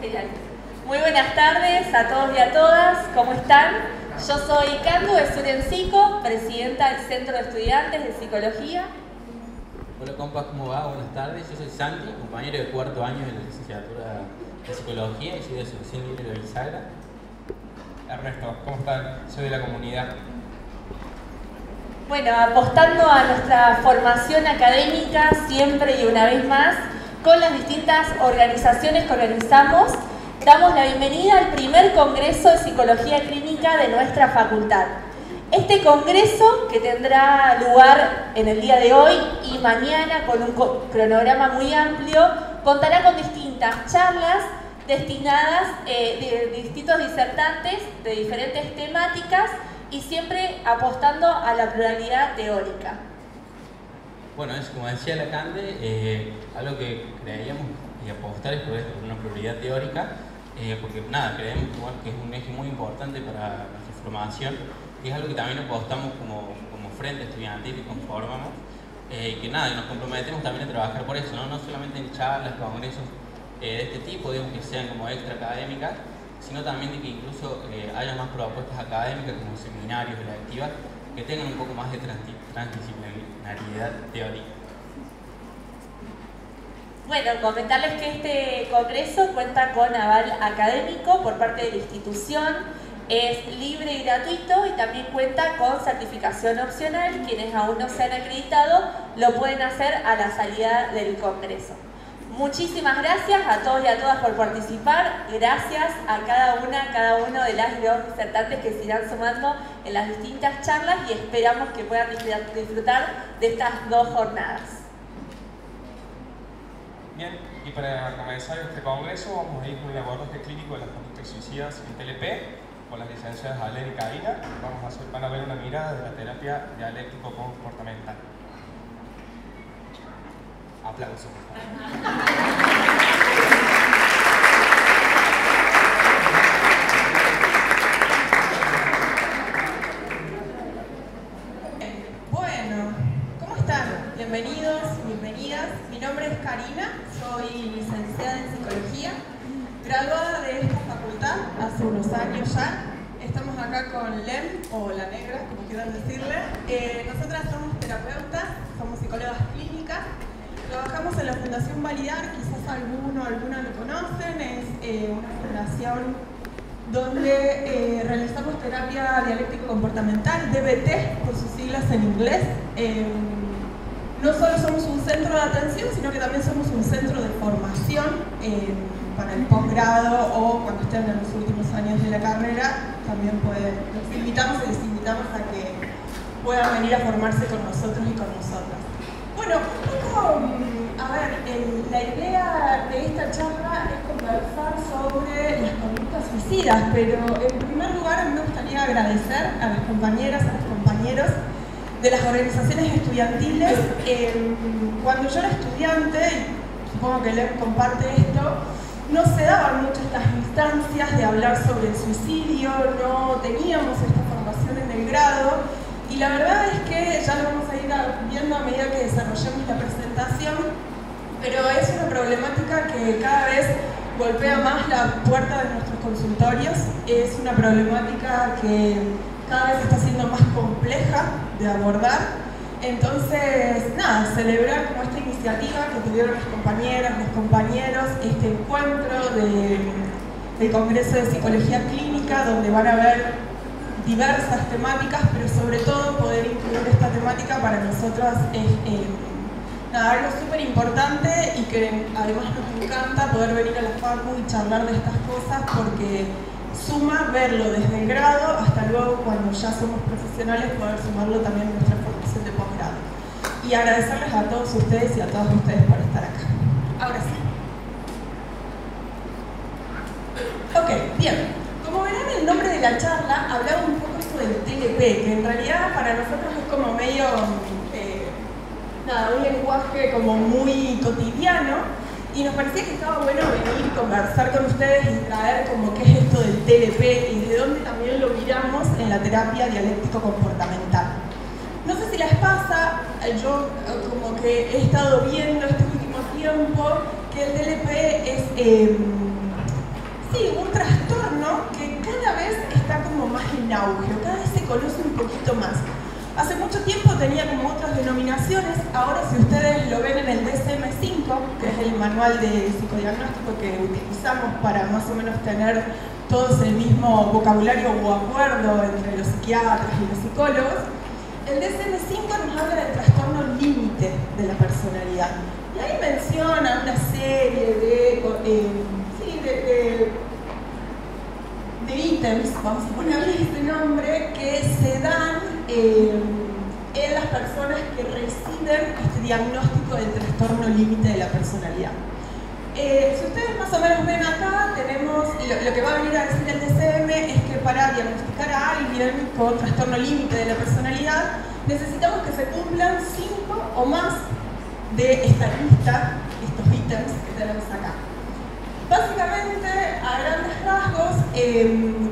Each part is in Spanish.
Genial. Muy buenas tardes a todos y a todas, ¿cómo están? Yo soy Candu Estudiantsico, presidenta del Centro de Estudiantes de Psicología. Hola compas, ¿cómo va? Buenas tardes, yo soy Santi, compañero de cuarto año de la licenciatura de Psicología y soy de Asociación Libre de Bisagra. Ernesto, ¿cómo están? Soy de la comunidad. Bueno, apostando a nuestra formación académica siempre y una vez más, con las distintas organizaciones que organizamos, damos la bienvenida al primer Congreso de Psicología Clínica de nuestra facultad. Este congreso, que tendrá lugar en el día de hoy y mañana con un cronograma muy amplio, contará con distintas charlas destinadas de distintos disertantes de diferentes temáticas y siempre apostando a la pluralidad teórica. Bueno, es como decía la Cande, algo que creíamos y apostar es por esto, por una pluralidad teórica, porque nada, creemos que es un eje muy importante para nuestra formación y es algo que también apostamos como frente estudiantil que conformamos, que nada, nos comprometemos también a trabajar por eso, no solamente en charlas, congresos de este tipo, digamos que sean como extra académicas, sino también de que incluso haya más propuestas académicas como seminarios, electivas, que tengan un poco más de transdisciplinariedad teórica. Bueno, comentarles que este congreso cuenta con aval académico por parte de la institución, es libre y gratuito y también cuenta con certificación opcional. Quienes aún no se han acreditado lo pueden hacer a la salida del congreso. Muchísimas gracias a todos y a todas por participar. Gracias a cada uno de las y los disertantes que se irán sumando en las distintas charlas y esperamos que puedan disfrutar de estas dos jornadas. Bien, y para comenzar este congreso vamos a ir con el abordaje clínico de las conductas suicidas en TLP con las licenciadas Alén y Karina. Van a ver una mirada de la terapia dialéctico-comportamental. Aplausos. Bueno, ¿cómo están? Bienvenidos, bienvenidas. Mi nombre es Karina, soy licenciada en Psicología, graduada de esta facultad hace unos años ya. Estamos acá con Lem, o la negra, como quieran decirle. Nosotras somos terapeutas, somos psicólogas clínicas. Trabajamos en la Fundación Validar, quizás alguna lo conocen, es una fundación donde realizamos terapia dialéctico-comportamental, DBT por sus siglas en inglés. No solo somos un centro de atención, sino que también somos un centro de formación para el posgrado o cuando estén en los últimos años de la carrera, también los invitamos y les invitamos a que puedan venir a formarse con nosotros y con nosotras. Bueno, a ver, la idea de esta charla es conversar sobre las conductas suicidas, pero en primer lugar me gustaría agradecer a las compañeras, a los compañeros de las organizaciones estudiantiles. Cuando yo era estudiante, supongo que Lem comparte esto, no se daban mucho estas instancias de hablar sobre el suicidio, no teníamos esta formación en el grado. Y la verdad es que ya lo vamos a ir viendo a medida que desarrollemos la presentación, pero es una problemática que cada vez golpea más la puerta de nuestros consultorios, es una problemática que cada vez está siendo más compleja de abordar. Entonces, nada, celebrar como esta iniciativa que tuvieron las compañeras, los compañeros, este encuentro del Congreso de Psicología Clínica, donde van a ver diversas temáticas, pero sobre todo poder incluir esta temática para nosotras es algo súper importante y que además nos encanta poder venir a la facu y charlar de estas cosas porque suma verlo desde el grado hasta luego cuando ya somos profesionales poder sumarlo también en nuestra formación de posgrado. Y agradecerles a todos ustedes y a todas ustedes por estar acá. Ahora sí. Ok, bien. Como verán, el nombre de la charla hablaba un poco esto del TLP, que en realidad para nosotros es como medio, un lenguaje como muy cotidiano, y nos parecía que estaba bueno venir, conversar con ustedes y traer como qué es esto del TLP y de dónde también lo miramos en la terapia dialéctico-comportamental. No sé si les pasa, yo como que he estado viendo este último tiempo que el TLP es sí, un trastorno que cada vez está como más en auge, cada vez se conoce un poquito más. Hace mucho tiempo tenía como otras denominaciones, ahora si ustedes lo ven en el DSM-5, que es el manual de psicodiagnóstico que utilizamos para más o menos tener todos el mismo vocabulario o acuerdo entre los psiquiatras y los psicólogos, el DSM-5 nos habla del trastorno límite de la personalidad. Y ahí menciona una serie de ítems, vamos a ponerle este nombre, que se dan en las personas que reciben este diagnóstico del trastorno límite de la personalidad. Si ustedes más o menos ven acá, tenemos lo que va a venir a decir el DSM es que para diagnosticar a alguien con trastorno límite de la personalidad necesitamos que se cumplan 5 o más de esta lista, estos ítems que tenemos acá. Básicamente, a grandes rasgos,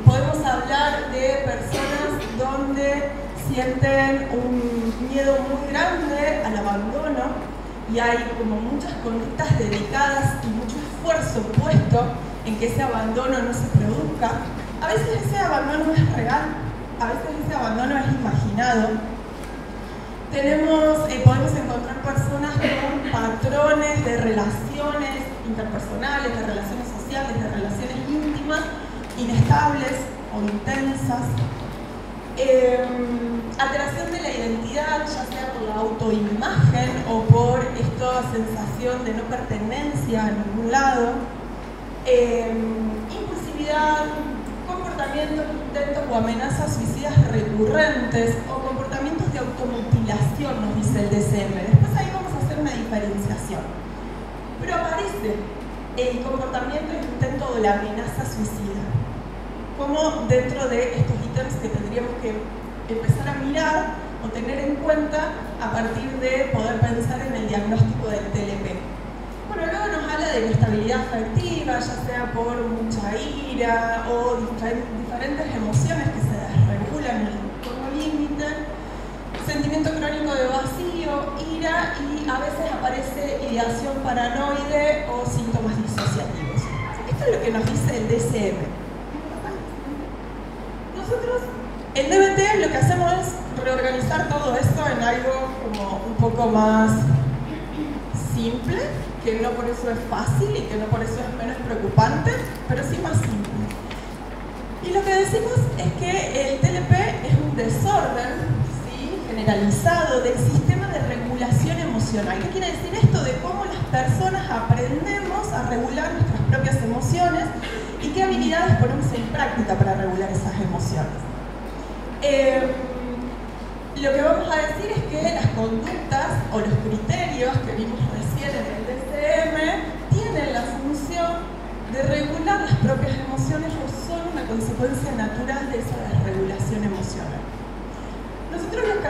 podemos hablar de personas donde sienten un miedo muy grande al abandono y hay como muchas conductas dedicadas y mucho esfuerzo puesto en que ese abandono no se produzca. A veces ese abandono es real, a veces ese abandono es imaginado. Podemos encontrar personas con patrones de relaciones interpersonales, de relaciones sociales, de relaciones íntimas, inestables o intensas. Alteración de la identidad, ya sea por la autoimagen o por esta sensación de no pertenencia a ningún lado. Impulsividad, comportamientos, intentos o amenazas suicidas recurrentes o comportamientos de automutilación, nos dice el DSM. Después ahí vamos a hacer una diferenciación. Pero aparece el comportamiento y el intento de la amenaza suicida como dentro de estos ítems que tendríamos que empezar a mirar o tener en cuenta a partir de poder pensar en el diagnóstico del TLP. Bueno, luego nos habla de inestabilidad afectiva, ya sea por mucha ira o diferentes emociones que se desregulan en el trastorno límite, sentimiento crónico de vacío, ira y a veces aparece ideación paranoide o síntomas disociativos. Esto es lo que nos dice el DSM. Nosotros en DBT lo que hacemos es reorganizar todo esto en algo como un poco más simple, que no por eso es fácil y que no por eso es menos preocupante, pero sí más simple. Y lo que decimos es que el TLP es un desorden, ¿sí?, generalizado del sistema de regulación emocional. ¿Qué quiere decir esto? De cómo las personas aprendemos a regular nuestras propias emociones y qué habilidades ponemos en práctica para regular esas emociones. Lo que vamos a decir es que las conductas o los criterios que vimos recién en el DSM tienen la función de regular las propias emociones o son una consecuencia natural de esa desregulación emocional. Nosotros lo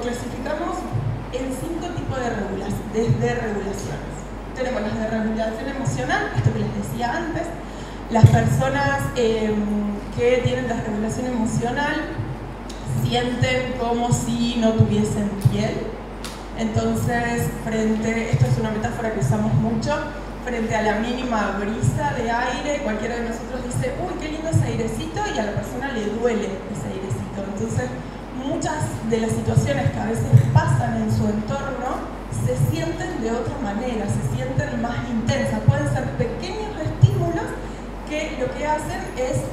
clasificamos en 5 tipos de regulaciones. Tenemos las de regulación emocional, esto que les decía antes. Las personas que tienen desregulación emocional sienten como si no tuviesen piel. Entonces, esto es una metáfora que usamos mucho, frente a la mínima brisa de aire, cualquiera de nosotros dice, uy, qué lindo ese airecito, y a la persona le duele ese airecito. Entonces, muchas de las situaciones que a veces pasan en su entorno se sienten de otra manera, se sienten más intensas. Pueden ser pequeños estímulos que lo que hacen es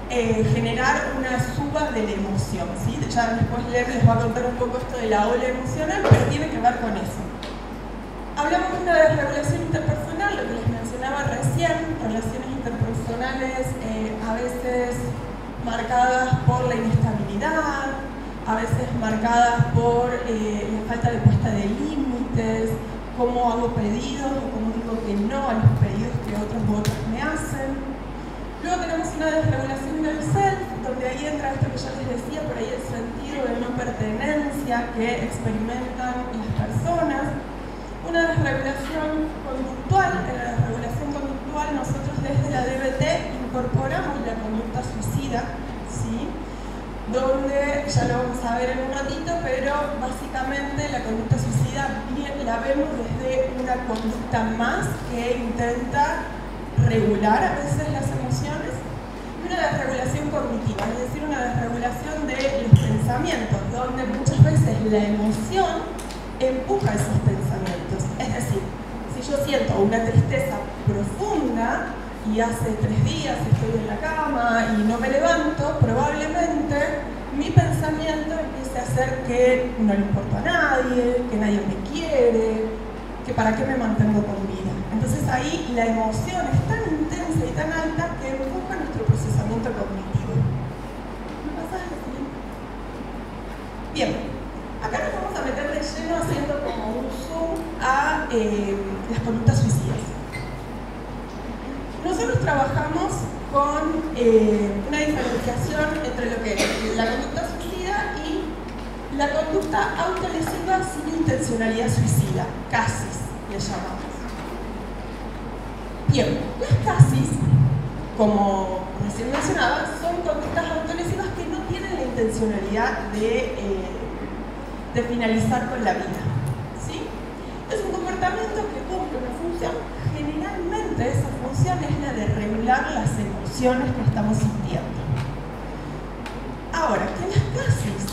generar una suba de la emoción, ¿sí? Ya después les va a contar un poco esto de la ola emocional, pero tiene que ver con eso. Hablamos de una desregulación interpersonal, lo que les mencionaba recién, relaciones interpersonales a veces marcadas por la inestabilidad, a veces marcadas por la falta de puesta de límites, cómo hago pedidos o cómo digo que no a los pedidos que otros u otras me hacen. Luego tenemos una desregulación del self, donde ahí entra esto que ya les decía, por ahí el sentido de no pertenencia que experimentan las personas. Una desregulación conductual. En la desregulación conductual nosotros desde la DBT incorporamos la conducta suicida, ¿sí?, donde ya lo vamos a ver en un ratito, pero básicamente la conducta suicida la vemos desde una conducta más que intenta regular a veces la conducta, es decir, una desregulación de los pensamientos, donde muchas veces la emoción empuja esos pensamientos. Es decir, si yo siento una tristeza profunda y hace 3 días estoy en la cama y no me levanto, probablemente mi pensamiento empiece a ser que no le importo a nadie, que nadie me quiere, que para qué me mantengo con vida. Entonces ahí la emoción es tan intensa y tan alta que empuja nuestro procesamiento cognitivo. ¿Me pasas la siguiente? Bien, acá nos vamos a meter de lleno haciendo como un zoom a las conductas suicidas. Nosotros trabajamos con una diferenciación entre lo que es la conducta suicida y la conducta autolesiva sin intencionalidad suicida, CASIS le llamamos. Bien, las CASIS, como recién mencionaba, son conductas autolesivas que no tienen la intencionalidad de finalizar con la vida, ¿sí? Es un comportamiento que cumple una función. Generalmente esa función es la de regular las emociones que estamos sintiendo. Ahora, que las CASIS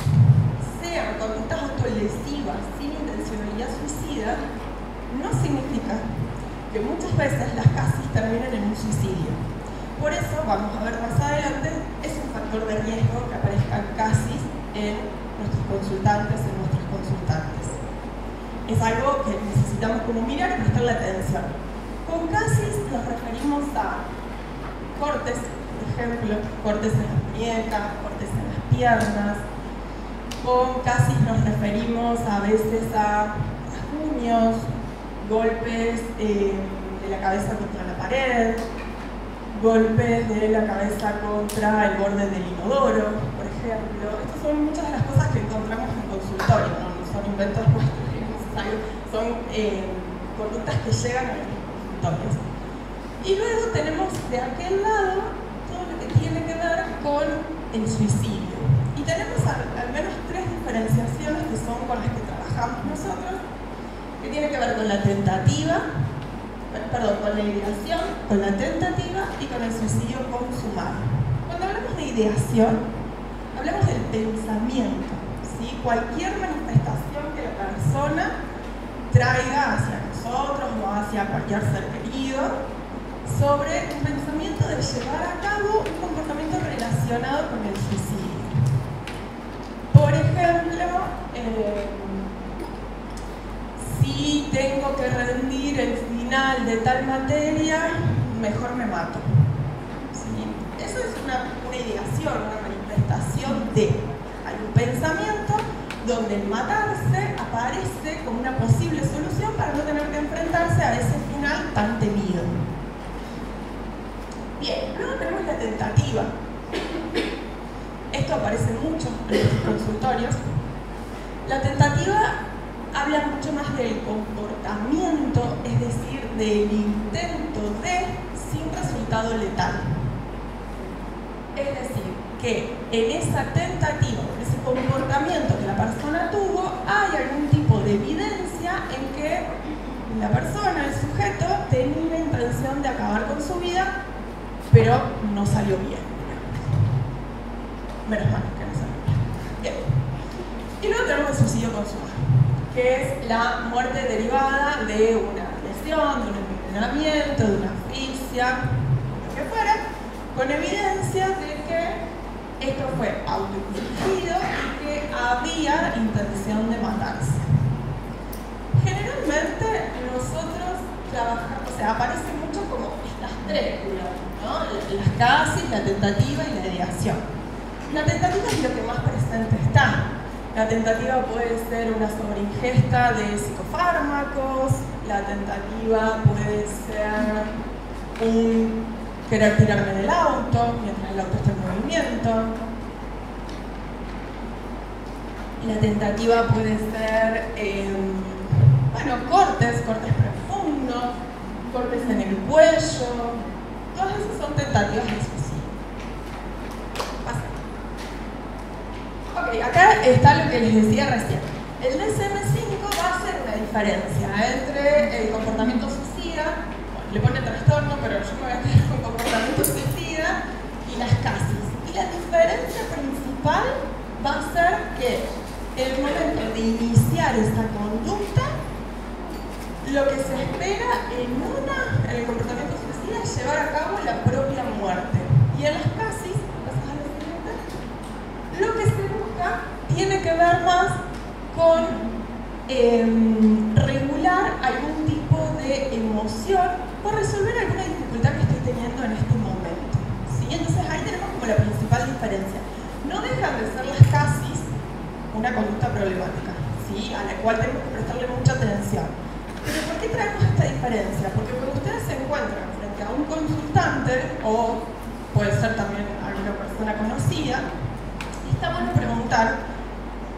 sean conductas autolesivas sin intencionalidad suicida no significa que muchas veces las CASIS terminen en un suicidio. Por eso, vamos a ver más adelante, es un factor de riesgo que aparezcan CASIS en nuestros consultantes, en nuestros consultantes. Es algo que necesitamos como mirar y prestarle atención. Con CASIS nos referimos a cortes, por ejemplo, cortes en las muñecas, cortes en las piernas. Con CASIS nos referimos a veces a rasguños, golpes de la cabeza contra la pared, golpes de la cabeza contra el borde del inodoro, por ejemplo. Estas son muchas de las cosas que encontramos en el consultorio, no son inventos nuestros, son conductas que llegan a nuestros consultorios. Y luego tenemos de aquel lado todo lo que tiene que ver con el suicidio. Y tenemos al menos 3 diferenciaciones que son con las que trabajamos nosotros, que tiene que ver con la tentativa, con la ideación, con la tentativa y con el suicidio consumado. Cuando hablamos de ideación, hablamos del pensamiento, ¿sí? Cualquier manifestación que la persona traiga hacia nosotros o hacia cualquier ser querido sobre un pensamiento de llevar a cabo un comportamiento relacionado con el suicidio. Por ejemplo, si tengo que rendir el final de tal materia, mejor me mato. ¿Sí? Eso es una ideación, una manifestación de algún pensamiento donde el matarse aparece como una posible solución para no tener que enfrentarse a ese final tan temido. Bien, luego tenemos la tentativa. Esto aparece mucho en los consultorios. La tentativa habla mucho más del comportamiento, es decir, del intento de sin resultado letal. Es decir, que en esa tentativa, en ese comportamiento que la persona tuvo, hay algún tipo de evidencia en que la persona, el sujeto, tenía la intención de acabar con su vida, pero no salió bien. Menos mal que no salió bien. Bien. Y luego tenemos el suicidio consumado, que es la muerte derivada de una lesión, de un envenenamiento, de una asfixia, lo que fuera, con evidencia de que esto fue autoinfligido y que había intención de matarse. Generalmente nosotros trabajamos, o sea, aparece mucho como estas 3, ¿no? Las CASIS, la tentativa y la ideación. La tentativa es lo que más presente está. La tentativa puede ser una sobreingesta de psicofármacos, la tentativa puede ser un querer tirarme del auto mientras el auto está en movimiento. La tentativa puede ser, cortes profundos, cortes en el cuello. Todas esas son tentativas de suicidio. Pasa. Ok, acá está lo que les decía recién. El DSM-5 va a hacer una diferencia entre el comportamiento suicida, le pone trastorno, pero yo me voy a quedar con comportamiento suicida, y las CASIS. Y la diferencia lo que se espera en el comportamiento suicida es llevar a cabo la propia muerte. Y en las CASIS, lo que se busca tiene que ver más con regular algún tipo de emoción o resolver alguna dificultad que estoy teniendo en este momento. ¿Sí? Entonces ahí tenemos como la principal diferencia. No dejan de ser las CASIS una conducta problemática, ¿sí? A la cual tenemos que prestarle mucha atención. Pero ¿por qué traemos esta diferencia? Porque cuando ustedes se encuentran frente a un consultante, o puede ser también alguna persona conocida, está bueno preguntar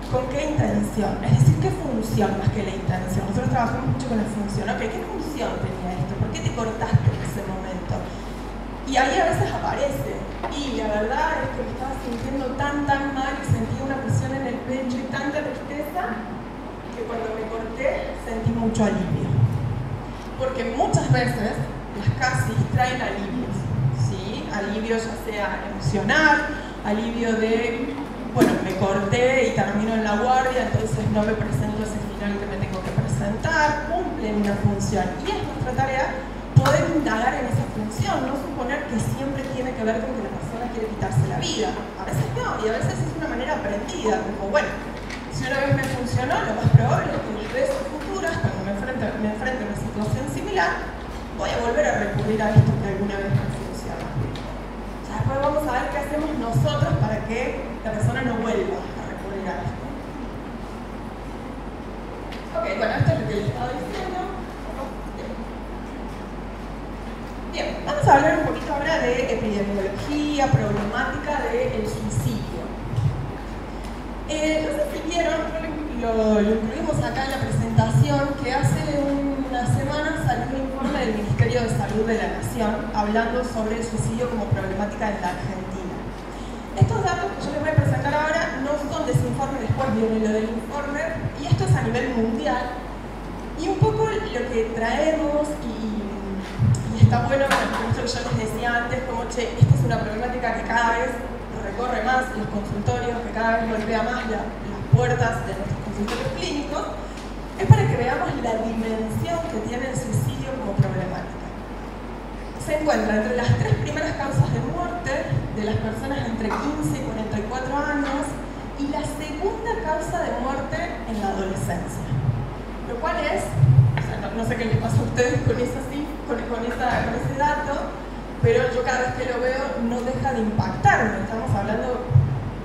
con qué intención, es decir, qué función más que la intención. Nosotros trabajamos mucho con la función, ¿ok? ¿Qué función tenía esto? ¿Por qué te cortaste en ese momento? Y ahí a veces aparece, y la verdad es que me estaba sintiendo tan mal y sentía una presión en el pecho y tanta tristeza que cuando me corté sentí mucho alivio. Porque muchas veces las CASIS traen alivios, ¿sí? Alivio ya sea emocional, alivio de, bueno, me corté y termino en la guardia, entonces no me presento ese final que me tengo que presentar, cumplen una función. Y es nuestra tarea poder indagar en esa función, no suponer que siempre tiene que ver con que la persona quiere quitarse la vida. A veces no, y a veces es una manera aprendida, como bueno, si una vez me funcionó, lo más probable es que en veces futuras, cuando me enfrente a una situación similar, voy a volver a recurrir a esto que alguna vez me funcionó. Ya después vamos a ver qué hacemos nosotros para que la persona no vuelva a recurrir a esto. Ok, bueno, esto es lo que les estaba diciendo. Bien, vamos a hablar un poquito ahora de epidemiología, problemática del suicidio. No sé si vieron, lo incluimos acá en la presentación, que hace unas semanas salió un informe del Ministerio de Salud de la Nación hablando sobre el suicidio como problemática en la Argentina. Estos datos que yo les voy a presentar ahora no son de ese informe, después viene lo del informe, y esto es a nivel mundial. Y un poco lo que traemos, y está bueno, como yo les decía antes, como che, esta es una problemática que cada vez recorre más los consultorios, que cada vez golpea más las puertas de nuestros consultorios clínicos, es para que veamos la dimensión que tiene el suicidio como problemática. Se encuentra entre las 3 primeras causas de muerte de las personas entre 15 y 44 años y la segunda causa de muerte en la adolescencia. Lo cual es, o sea, no sé qué les pasa a ustedes con ese dato, pero yo cada vez que lo veo no deja de impactarme. Estamos hablando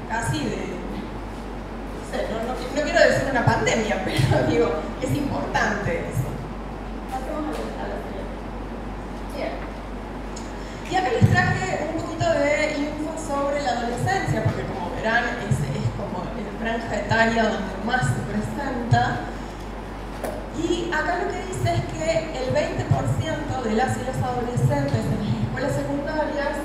casi de, no sé, no quiero decir una pandemia, pero digo, es importante eso. Pasemos a la siguiente. Bien. Y acá les traje un poquito de info sobre la adolescencia, porque como verán es como la franja etaria donde más se presenta. Y acá lo que dice es que el 20% de las y los adolescentes en las escuelas secundarias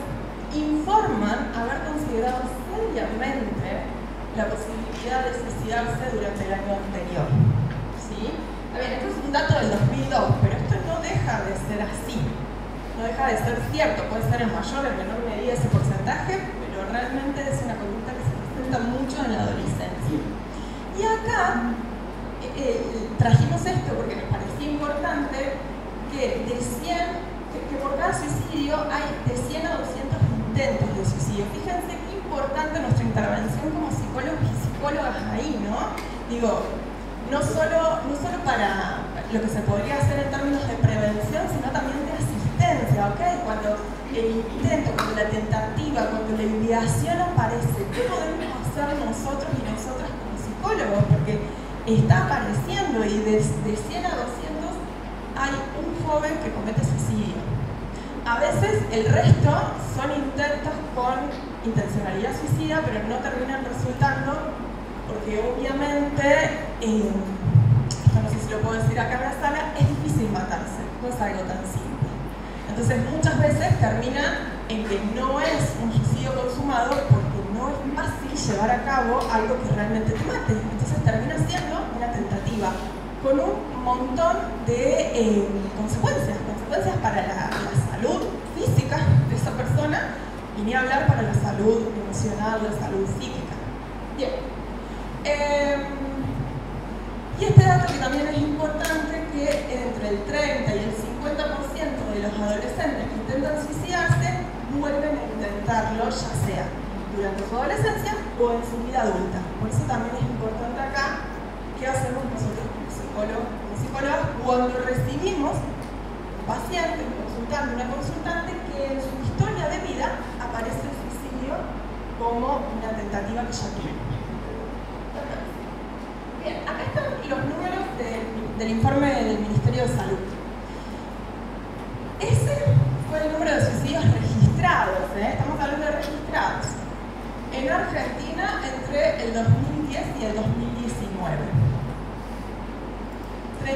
informan haber considerado seriamente la posibilidad de suicidarse durante el año anterior. ¿Sí? A ver, esto es un dato del 2002, pero esto no deja de ser así. No deja de ser cierto, puede ser en mayor o en menor medida ese porcentaje, pero realmente es una conducta que se presenta mucho en la adolescencia. Y acá trajimos esto porque nos parecía importante que por cada suicidio hay de 100 a 200 intentos de suicidio. Fíjense qué importante nuestra intervención como psicólogos y psicólogas ahí, ¿no? Digo, no solo para lo que se podría hacer en términos de prevención, sino también de asistencia, ¿ok? Cuando el intento, cuando la tentativa, cuando la ideación aparece, ¿qué podemos hacer nosotros y nosotras como psicólogos? Porque está apareciendo y de 100 a 200 hay un joven que comete suicidio. A veces el resto son intentos con intencionalidad suicida, pero no terminan resultando porque obviamente, esto no sé si lo puedo decir acá en la sala, es difícil matarse, no es algo tan simple. Entonces muchas veces termina en que no es un suicidio consumado porque no es fácil llevar a cabo algo que realmente te mate. Entonces termina siendo una tentativa con un montón de consecuencias para la salud física de esa persona y ni hablar para la salud emocional, la salud psíquica. Bien. Y este dato que también es importante, que entre el 30 y el 50% de los adolescentes que intentan suicidarse vuelven a intentarlo, ya sea durante su adolescencia o en su vida adulta. Por eso también es importante acá qué hacemos nosotros como psicólogos, cuando recibimos un paciente, una consultante que en su historia de vida aparece el suicidio como una tentativa que ya tiene. Bien, acá están los números del informe del Ministerio de Salud. Ese fue el número de suicidios registrados, estamos hablando de registrados, en Argentina entre el 2010 y el 2019. 31.000,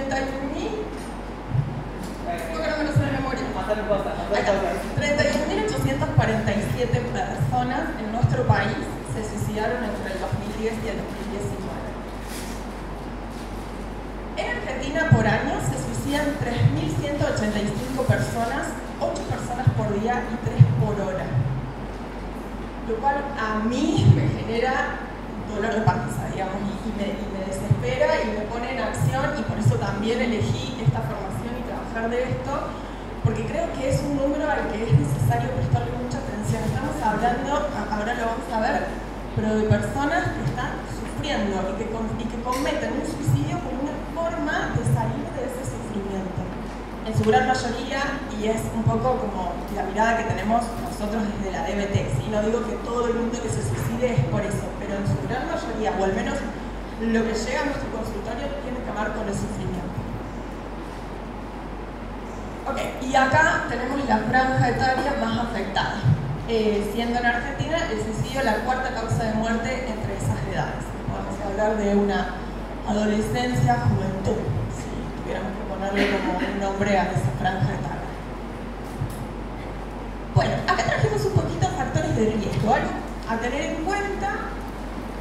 creo que no me lo sé de memoria. 31.847 personas en nuestro país se suicidaron entre el 2010 y el 2019. En Argentina por año se suicidan 3.185 personas, 8 personas por día y 3 por hora. Lo cual a mí me genera dolor de panza, digamos, y me desespera y me pone en acción, y por eso también elegí esta formación y trabajar de esto, porque creo que es un número al que es necesario prestarle mucha atención. Estamos hablando, ahora lo vamos a ver, pero de personas que están sufriendo y que cometen un suicidio como una forma de salir de ese sufrimiento. En su gran mayoría, y es un poco como la mirada que tenemos nosotros desde la DBT, ¿sí? No digo que todo el mundo que se suicide es por eso, pero en su gran mayoría, o al menos lo que llega a nuestro consultorio, tiene que ver con el sufrimiento. Ok, y acá tenemos la franja etaria más afectada, siendo en Argentina el suicidio la cuarta causa de muerte entre esas edades. Vamos a hablar de una adolescencia, juventud, si tuviéramos que ponerle como un nombre a esa franja etaria. Bueno, acá trajimos un poquito factores de riesgo, algo a tener en cuenta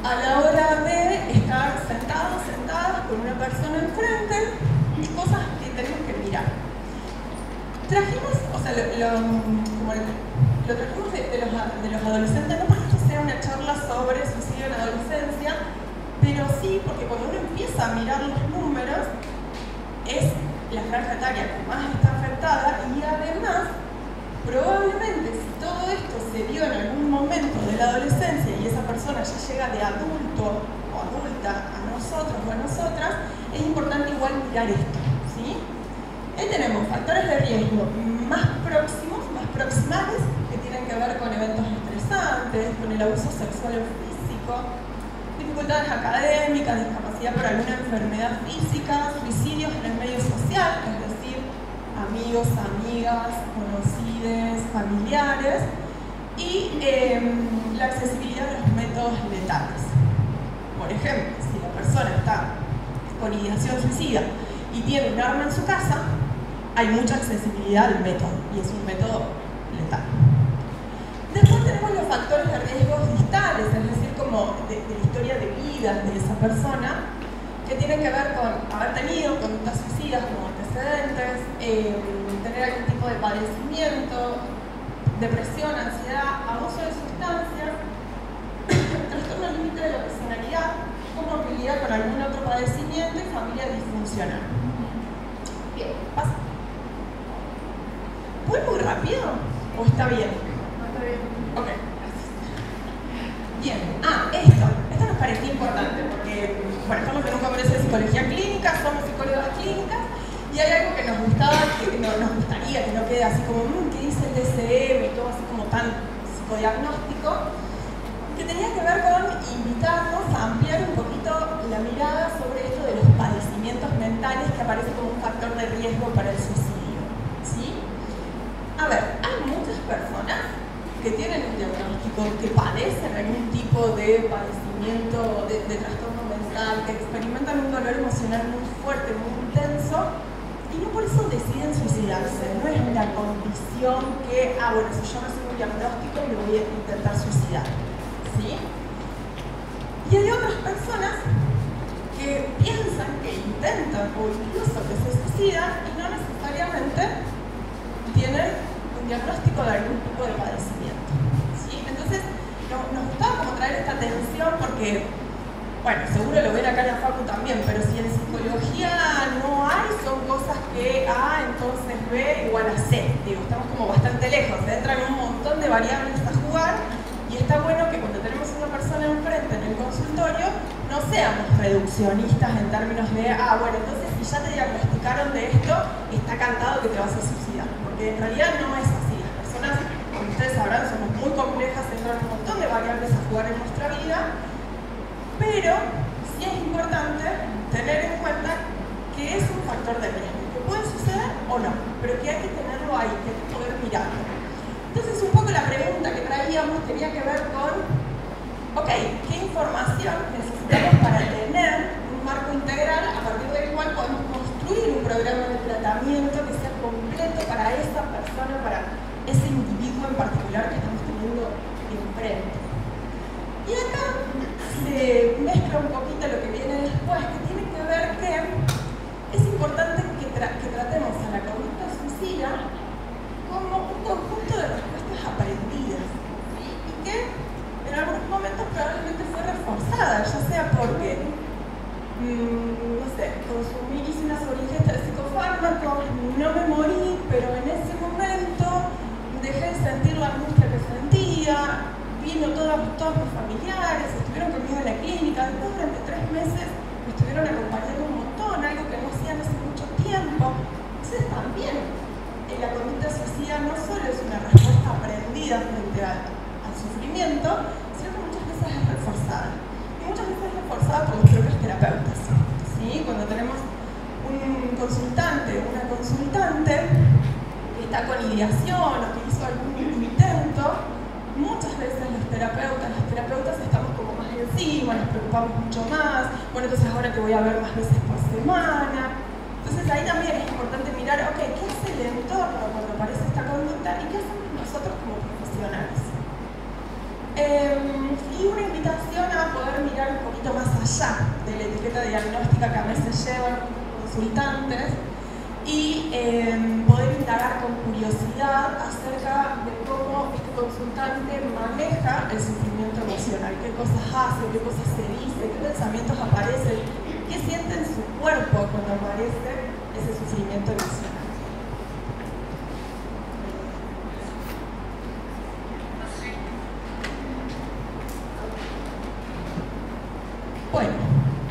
a la hora de estar sentados, sentadas con una persona enfrente, y cosas que tenemos que mirar. Trajimos, o sea, lo trajimos de los adolescentes, no porque esto sea una charla sobre suicidio en adolescencia, pero sí porque cuando uno empieza a mirar los números, es la franja etaria que más está afectada, y además, probablemente si todo esto se dio en algún momento de la adolescencia y esa persona ya llega de adulto o adulta a nosotros o a nosotras, es importante igual mirar esto, ¿sí? Ahí tenemos factores de riesgo más próximos, más proximales, que tienen que ver con eventos estresantes, con el abuso sexual o físico, dificultades académicas, discapacidad por alguna enfermedad física, suicidios en el medio social, es decir, amigos, amigas, conocidos, familiares, y la accesibilidad de los métodos letales. Por ejemplo, si la persona está con ideación suicida y tiene un arma en su casa, hay mucha accesibilidad al método, y es un método letal. Después tenemos los factores de riesgos distales, es decir, como de la historia de vida de esa persona, que tienen que ver con haber tenido conductas suicidas como antecedentes, tener algún tipo de padecimiento, depresión, ansiedad, abuso de sustancias, trastorno límite de la personalidad, comorbilidad con algún otro padecimiento y familia disfuncional. Bien, pasa. ¿Voy muy rápido o está bien? Está bien. Ok, gracias. Bien, esto nos parecía importante porque, bueno, estamos en un congreso de psicología clínica, somos psicólogas clínicas, y hay algo que nos gustaría que no quede así como, ¿qué dice el DSM? Y todo así como tan psicodiagnóstico, que tenía que ver con invitarnos a ampliar un poquito la mirada sobre esto de los padecimientos mentales que aparece como un factor de riesgo para el suicidio, ¿sí? A ver, hay muchas personas que tienen un diagnóstico, que padecen algún tipo de padecimiento, de trastorno mental, que experimentan un dolor emocional muy fuerte, muy intenso, y no por eso deciden suicidarse. No es una condición que, bueno, si yo recibo un diagnóstico me voy a intentar suicidar, ¿sí? Y hay otras personas que piensan, que intentan o incluso que se suicidan y no necesariamente tienen un diagnóstico de algún tipo de padecimiento, ¿sí? Entonces nos gustaba como traer esta atención porque, bueno, seguro lo ven acá en la facu también, pero si en psicología no hay, son cosas que A entonces B igual a C. Digo, estamos como bastante lejos, entran un montón de variables a jugar y está bueno que cuando tenemos una persona enfrente en el consultorio no seamos reduccionistas en términos de, bueno, entonces si ya te diagnosticaron de esto, está cantado que te vas a suicidar, porque en realidad no es así. Las personas, como ustedes sabrán, somos muy complejas, entran un montón de variables a jugar en nuestra vida, pero sí es importante tener en cuenta que es un factor de riesgo, que puede suceder o no, pero que hay que tenerlo ahí, que hay que poder mirarlo. Entonces un poco la pregunta que traíamos tenía que ver con, ok, ¿qué información necesitamos para tener un marco integral a partir del cual podemos construir un programa de tratamiento que sea completo para esa persona, para ese individuo en particular que estamos teniendo enfrente? Y acá se mezcla un poquito lo que viene después, que tiene que ver que es importante que tratemos a la conducta suicida como un conjunto de respuestas aprendidas y que en algunos momentos probablemente fue reforzada, ya sea porque, no sé, hice una sobreingesta de psicofármacos, no me morí, pero en ese momento dejé de sentir la angustia que sentía, vino todos mis familiares, estuvieron conmigo en la clínica, después durante 3 meses me estuvieron acompañando un montón, algo que no hacían hace mucho tiempo. Entonces también la conducta suicida no solo es una respuesta aprendida frente al sufrimiento, sino que muchas veces es reforzada. Y muchas veces es reforzada por los propios terapeutas. ¿Sí? Cuando tenemos un consultante, una consultante que está con ideación o que hizo algún intento, muchas veces los terapeutas estamos como más encima, nos preocupamos mucho más, bueno, entonces ahora te voy a ver más veces por semana. Entonces ahí también es importante mirar, ok, ¿qué es el entorno cuando aparece esta conducta y qué hacemos nosotros como profesionales? Y una invitación a poder mirar un poquito más allá de la etiqueta diagnóstica que a veces llevan consultantes y poder indagar con curiosidad acerca de cómo este consultante maneja el sufrimiento emocional, qué cosas hace, qué cosas se dice, qué pensamientos aparecen, qué siente en su cuerpo cuando aparece ese sufrimiento emocional. Bueno,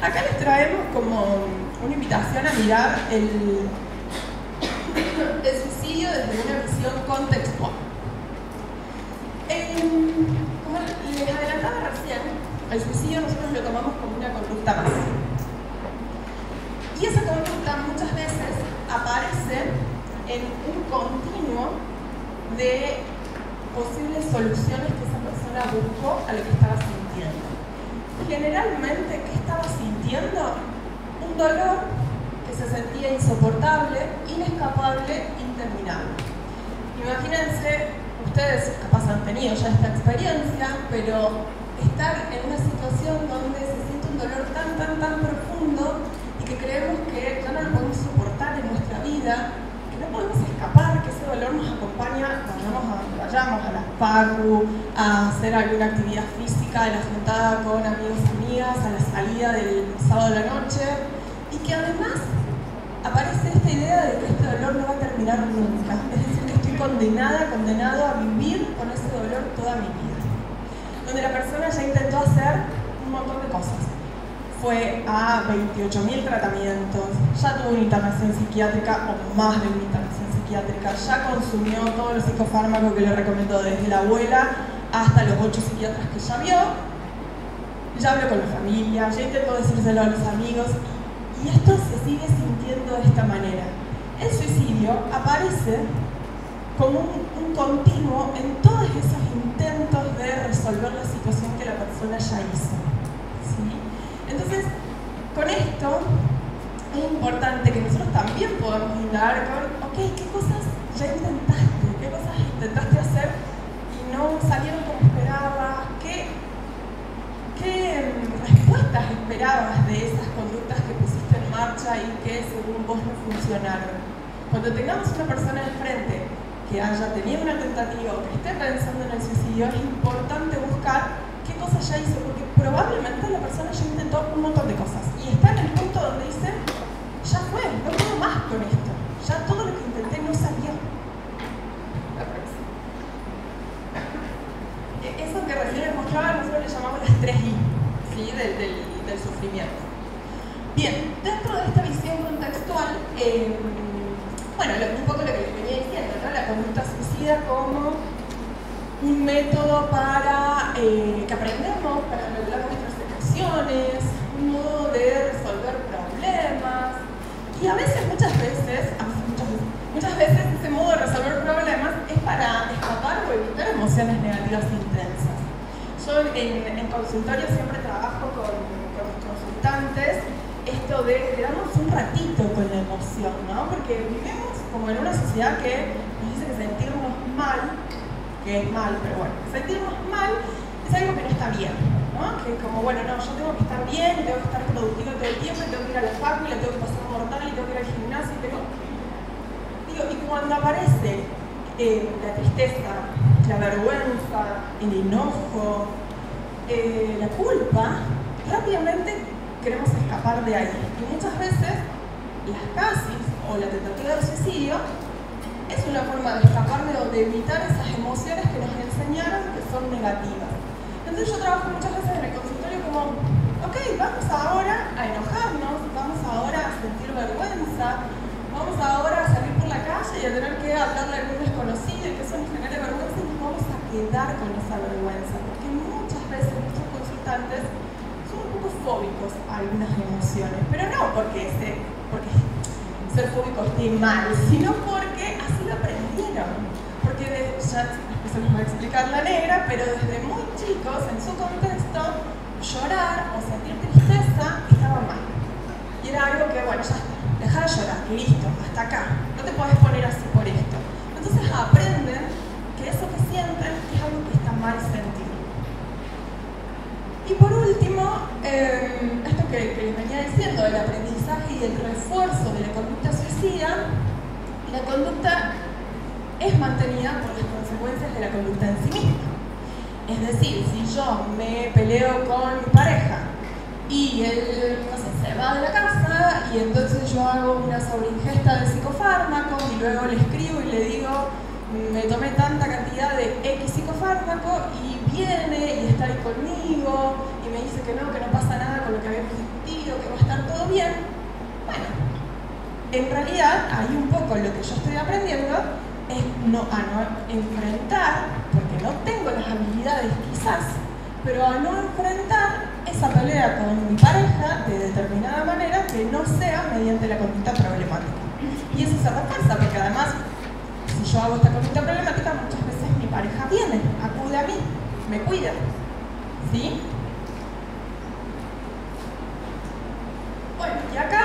acá les traemos como una invitación a mirar el suicidio desde una visión contextual. Como les adelantaba recién, el suicidio nosotros lo tomamos como una conducta más. Y esa conducta muchas veces aparece en un continuo de posibles soluciones que esa persona buscó a lo que estaba sintiendo. Generalmente, ¿qué estaba sintiendo? Un dolor que se sentía insoportable, inescapable, interminable. Imagínense, ustedes capaz han tenido ya esta experiencia, pero estar en una situación donde se siente un dolor tan profundo y que creemos que ya no lo podemos soportar en nuestra vida, que no podemos escapar, que ese dolor nos acompaña cuando vayamos a la facu, a hacer alguna actividad física, a la juntada con amigos y amigas, a la salida del sábado de la noche, y que además aparece esta idea de que este dolor no va a terminar nunca. Es decir, que estoy condenado a vivir con ese dolor toda mi vida. Donde la persona ya intentó hacer un montón de cosas. Fue a 28.000 tratamientos, ya tuvo una internación psiquiátrica o más de una internación psiquiátrica, ya consumió todos los psicofármacos que le recomendó desde la abuela hasta los 8 psiquiatras que ya vio, ya habló con la familia, ya intentó decírselo a los amigos y esto se sigue sintiendo de esta manera. El suicidio aparece como un continuo en todos esos intentos de resolver la situación que la persona ya hizo. ¿Sí? Entonces, con esto es importante que nosotros también podamos indagar con, ok, ¿qué cosas ya intentaste? ¿Qué cosas intentaste hacer y no salieron como esperabas? ¿Qué respuestas esperabas de esas conductas que pusiste en marcha y que según vos no funcionaron? Cuando tengamos una persona enfrente que haya tenido una tentativa o que esté pensando en el suicidio, es importante buscar qué cosas ya hizo, porque probablemente la persona ya intentó un montón de cosas y está en el punto donde dice, ya fue, no puedo más con esto, Ya todo lo que intenté no salió. Eso que recién les mostraba, nosotros le llamamos las 3I, ¿sí? del sufrimiento. Bien, dentro de esta visión contextual, bueno, un poco lo que les venía diciendo, ¿no? La conducta suicida como un método para que aprendemos para regular nuestras emociones, un modo de resolver problemas, y a veces, muchas veces ese modo de resolver problemas es para escapar o evitar emociones negativas intensas. Yo en consultorio siempre trabajo con los consultantes esto de quedarnos un ratito con la emoción, ¿no? Porque vivimos como en una sociedad que nos dice que sentirnos mal, que es mal, pero bueno, sentirnos mal es algo que no está bien, ¿no? Que como, bueno, no, yo tengo que estar bien, tengo que estar productivo todo el tiempo, tengo que ir a la facu, le tengo que pasar mortal, y tengo que ir al gimnasio, y cuando aparece la tristeza, la vergüenza, el enojo, la culpa, rápidamente queremos escapar de ahí. Y muchas veces las casis o la tentativa de suicidio es una forma de escapar o de evitar esas emociones que nos enseñaron que son negativas. Entonces yo trabajo muchas veces en el consultorio como, ok, vamos ahora a enojarnos, vamos ahora a sentir vergüenza, vamos ahora a salir por la calle y a tener que hablarle a algún desconocido y que eso nos genere vergüenza, y nos vamos a quedar con esa vergüenza, porque muchas veces nuestros consultantes son un poco fóbicos a algunas emociones, pero no porque ser fóbico esté mal, sino porque así lo aprendieron, porque ya se nos va a explicar la negra, pero desde muy chicos, en su contexto, llorar o sentir tristeza estaba mal, y era algo que, bueno, ya está. Deja de llorar, listo, hasta acá. No te puedes poner así por esto. Entonces aprenden que eso que sienten es algo que está mal sentir. Y por último, esto que les venía diciendo del aprendizaje y del refuerzo de la conducta suicida, la conducta es mantenida por las consecuencias de la conducta en sí misma. Es decir, si yo me peleo con mi pareja y él, no sé, se va de la casa y entonces yo hago una sobreingesta de psicofármacos y luego le escribo y le digo, me tomé tanta cantidad de X psicofármaco, y viene y está ahí conmigo y me dice que no pasa nada con lo que habíamos discutido, que va a estar todo bien. Bueno, en realidad ahí un poco lo que yo estoy aprendiendo es a no enfrentar, porque no tengo las habilidades quizás, pero a no enfrentar esa pelea con mi pareja de determinada manera que no sea mediante la conducta problemática. Y eso se refuerza porque además, si yo hago esta conducta problemática, muchas veces mi pareja viene, acude a mí, me cuida, ¿sí? Bueno, y acá,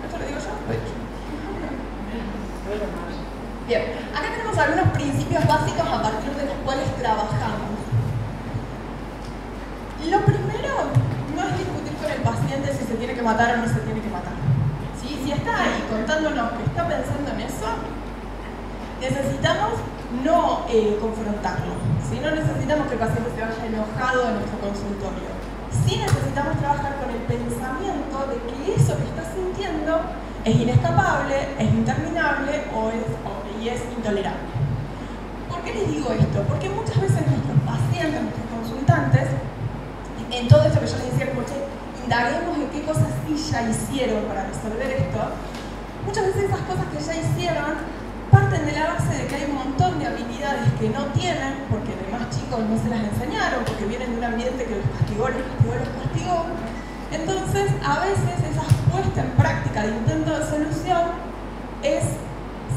¿esto lo digo yo? Bien, acá tenemos algunos principios básicos a partir de los cuales trabajamos. Lo primero no es discutir con el paciente si se tiene que matar o no se tiene que matar. ¿Sí? Si está ahí contándonos que está pensando en eso, necesitamos no confrontarlo. ¿Sí? No necesitamos que el paciente se vaya enojado a nuestro consultorio. Sí necesitamos trabajar con el pensamiento de que eso que está sintiendo es inescapable, es interminable y es intolerable. ¿Por qué les digo esto? Porque muchas veces nuestros pacientes, nuestros consultantes, en todo esto que yo les decía, como che, indaguemos en qué cosas sí ya hicieron para resolver esto, muchas veces esas cosas que ya hicieron parten de la base de que hay un montón de habilidades que no tienen, porque de más chicos no se las enseñaron, porque vienen de un ambiente que los castigó. Entonces, a veces esa puesta en práctica de intento de solución es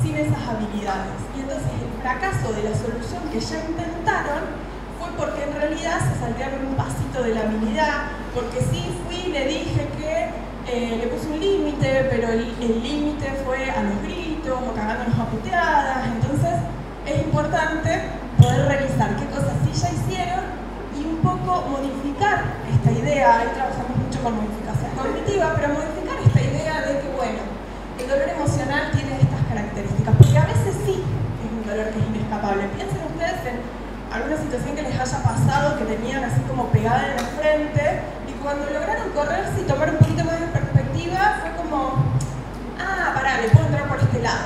sin esas habilidades. Y entonces el fracaso de la solución que ya intentaron fue porque en realidad se saltearon un pasito de la habilidad, porque sí fui y le dije que le puse un límite, pero el límite fue a los gritos o cagándonos a puteadas. Entonces es importante poder revisar qué cosas sí ya hicieron y un poco modificar esta idea. Ahí trabajamos mucho con modificación cognitiva, pero modificar esta idea de que, bueno, el dolor emocional tiene estas características, porque a veces sí es un dolor que es inescapable. Piensen ustedes en alguna situación que les haya pasado, que tenían así como pegada en la frente, y cuando lograron correrse y tomar un poquito más de perspectiva, fue como, ah, pará, le puedo entrar por este lado.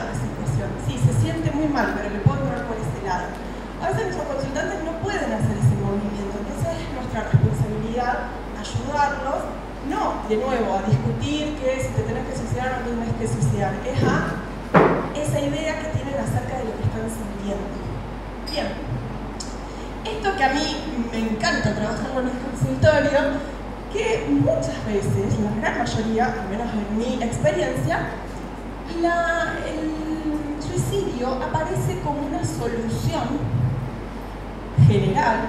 muy mal, pero le puedo poner por ese lado. A veces nuestros consultantes no pueden hacer ese movimiento, entonces es nuestra responsabilidad ayudarlos, no de nuevo a discutir que si te tenés que suicidar o no tenés que suicidar, es a esa idea que tienen acerca de lo que están sintiendo. Bien, esto que a mí me encanta trabajar en el consultorio, que muchas veces, la gran mayoría, al menos en mi experiencia, el suicidio aparece como una solución general,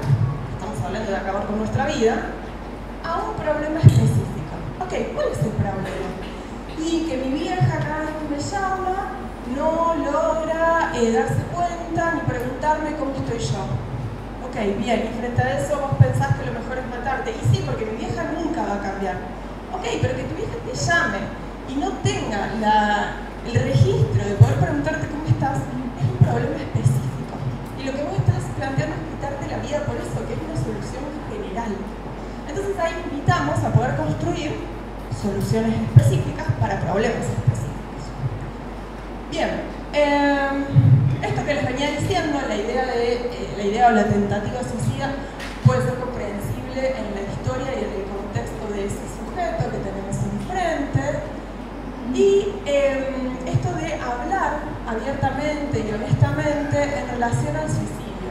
estamos hablando de acabar con nuestra vida, a un problema específico. Ok, ¿cuál es el problema? Y que mi vieja cada vez que me llama no logra darse cuenta ni preguntarme cómo estoy yo. Ok, bien, y frente a eso vos pensás que lo mejor es matarte. Y sí, porque mi vieja nunca va a cambiar. Ok, pero que tu vieja te llame y no tenga el registro de poder preguntarte cómo estás, es un problema específico. Y lo que vos estás planteando es quitarte la vida por eso, que es una solución general. Entonces ahí invitamos a poder construir soluciones específicas para problemas específicos. Bien, esto que les venía diciendo, la idea o la tentativa suicida puede ser comprensible en la historia y en el contexto de ese sujeto que tenemos enfrente. Y esto de hablar abiertamente y honestamente en relación al suicidio,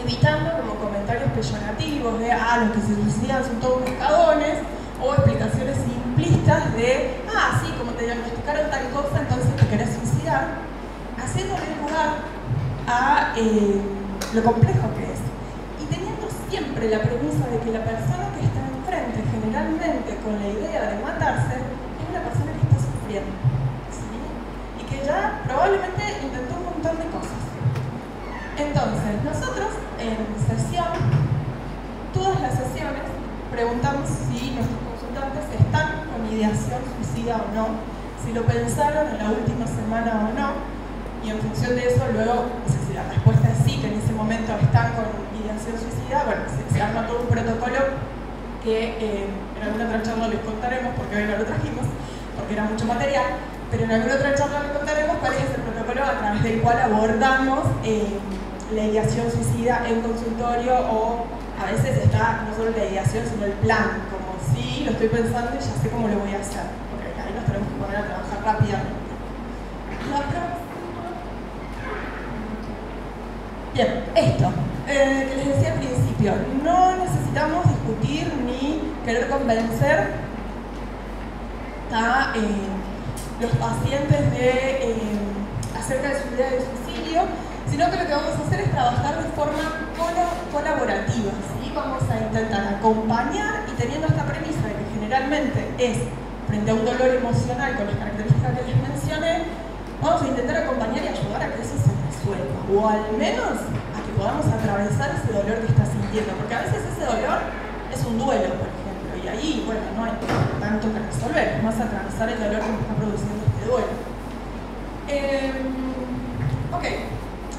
evitando como comentarios peyorativos de los que se suicidan son todos unos cagones, o explicaciones simplistas de sí, como te diagnosticaron tal cosa, entonces te querés suicidar, haciéndole lugar a lo complejo que es. Y teniendo siempre la premisa de que la persona que está enfrente, generalmente con la idea de matarse, es una persona que está sufriendo, ¿sí? Y que ya probablemente intentó un montón de cosas. Entonces, nosotros en sesión, todas las sesiones, preguntamos si nuestros consultantes están con ideación suicida o no, si lo pensaron en la última semana o no, y en función de eso luego, si la respuesta es sí, que en ese momento están con ideación suicida, bueno, se arma todo un protocolo que en alguna otra charla les contaremos, porque hoy no lo trajimos, porque era mucho material, pero en alguna otra charla les contaremos cuál es el protocolo a través del cual abordamos la ideación suicida en consultorio, o a veces está no solo la ideación, sino el plan, como sí, lo estoy pensando y ya sé cómo lo voy a hacer, porque ahí nos tenemos que poner a trabajar rápidamente. Bien, esto que les decía al principio, no necesitamos discutir ni querer convencer a los pacientes acerca de su idea de suicidio, sino que lo que vamos a hacer es trabajar de forma colaborativa, ¿sí? Vamos a intentar acompañar, y teniendo esta premisa de que generalmente es frente a un dolor emocional con las características que les mencioné, vamos a intentar acompañar y ayudar a que eso se resuelva, o al menos a que podamos atravesar ese dolor que está sintiendo, porque a veces ese dolor es un duelo, por ejemplo, y ahí, bueno, no hay tanto que resolver, es más atravesar el dolor que me está produciendo este duelo. Ok,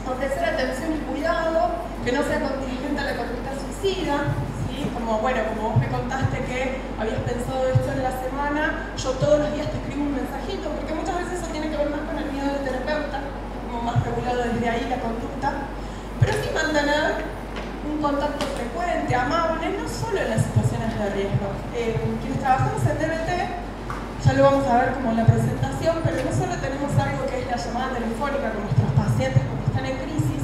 ofrecer atención y cuidado, que no sea contingente a la conducta suicida, ¿sí? Como, bueno, como vos me contaste que habías pensado esto en la semana, yo todos los días te escribo un mensajito, porque muchas veces eso tiene que ver más con el miedo del terapeuta, como más regulado desde ahí la conducta, pero sí mantener un contacto frecuente, amable, no solo en las situaciones de riesgo. Quienes trabajamos en DBT, ya lo vamos a ver como en la presentación, pero no solo tenemos algo que es la llamada telefónica con nuestros pacientes cuando están en crisis,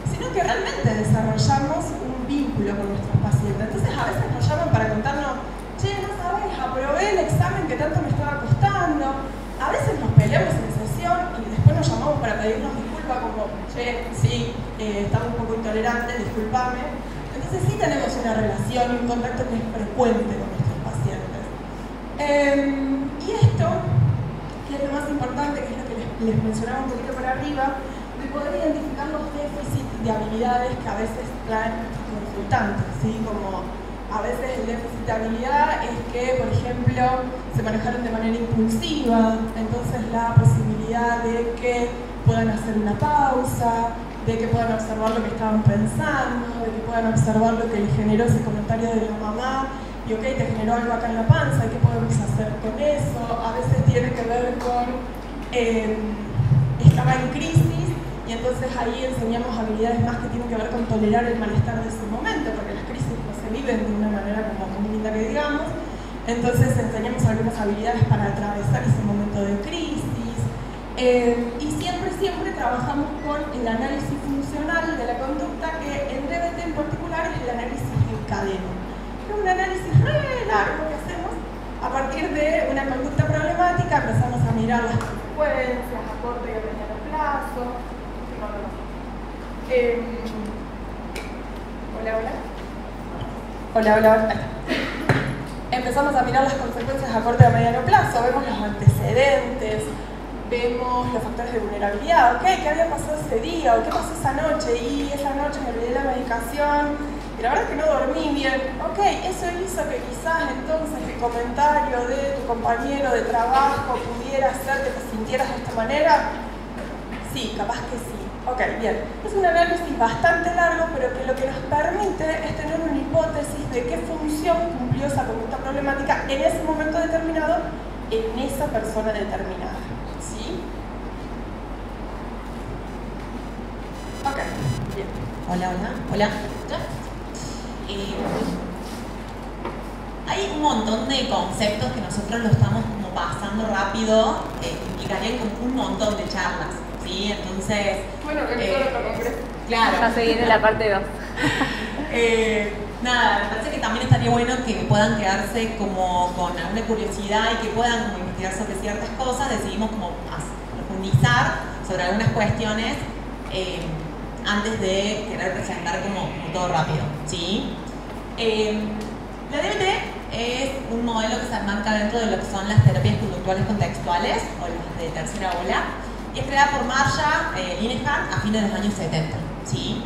sino que realmente desarrollamos un vínculo con nuestros pacientes. Entonces a veces nos llaman para contarnos, che, no sabes, aprobé el examen que tanto me estaba costando. A veces nos peleamos en sesión y después nos llamamos para pedirnos disculpas como, che, sí, estaba un poco intolerante, discúlpame. Entonces sí tenemos una relación y un contacto que es frecuente con nuestros pacientes. Y esto, que es lo más importante, que es lo que les mencionaba un poquito por arriba, de poder identificar los déficits de habilidades que a veces traen nuestros consultantes, ¿sí? Como a veces el déficit de habilidad es que, por ejemplo, se manejaron de manera impulsiva, entonces la posibilidad de que puedan hacer una pausa, de que puedan observar lo que estaban pensando, de que puedan observar lo que les generó ese comentario de la mamá, y ok, te generó algo acá en la panza, ¿qué podemos hacer con eso? A veces tiene que ver con estaba en crisis y entonces ahí enseñamos habilidades más que tienen que ver con tolerar el malestar de ese momento, porque las crisis no se viven de una manera como muy linda que digamos. Entonces enseñamos algunas habilidades para atravesar ese momento de crisis. Y siempre trabajamos con el análisis funcional de la conducta, que en DBT en particular es el análisis en cadena. Es un análisis re largo que hacemos a partir de una conducta problemática. Empezamos a mirar las consecuencias a corto y a mediano plazo. Hola. Empezamos a mirar las consecuencias a corto y a mediano plazo, vemos los antecedentes, vemos los factores de vulnerabilidad. ¿Qué había pasado ese día? ¿O qué pasó esa noche? Y esa noche me olvidé la medicación y la verdad es que no dormí bien. Eso hizo que quizás entonces el comentario de tu compañero de trabajo pudiera hacer que te sintieras de esta manera. Sí, capaz que sí. Bien. Es un análisis bastante largo, pero que lo que nos permite es tener una hipótesis de qué función cumplió esa conducta problemática en ese momento determinado, en esa persona determinada. ¿Sí? Bien. Hola. ¿Ya? Hay un montón de conceptos que nosotros lo estamos como pasando rápido, implicarían como un montón de charlas. ¿Sí? Entonces, bueno, organizar otro congreso. Claro. Ya se viene la parte 2. Nada, me parece que también estaría bueno que puedan quedarse como con alguna curiosidad y que puedan como investigar sobre ciertas cosas. Decidimos como profundizar sobre algunas cuestiones antes de querer presentar como todo rápido, ¿sí? La DBT es un modelo que se enmarca dentro de lo que son las terapias conductuales contextuales o las de tercera ola. Y es creada por Marcia Linehan a fines de los años 70. ¿Sí?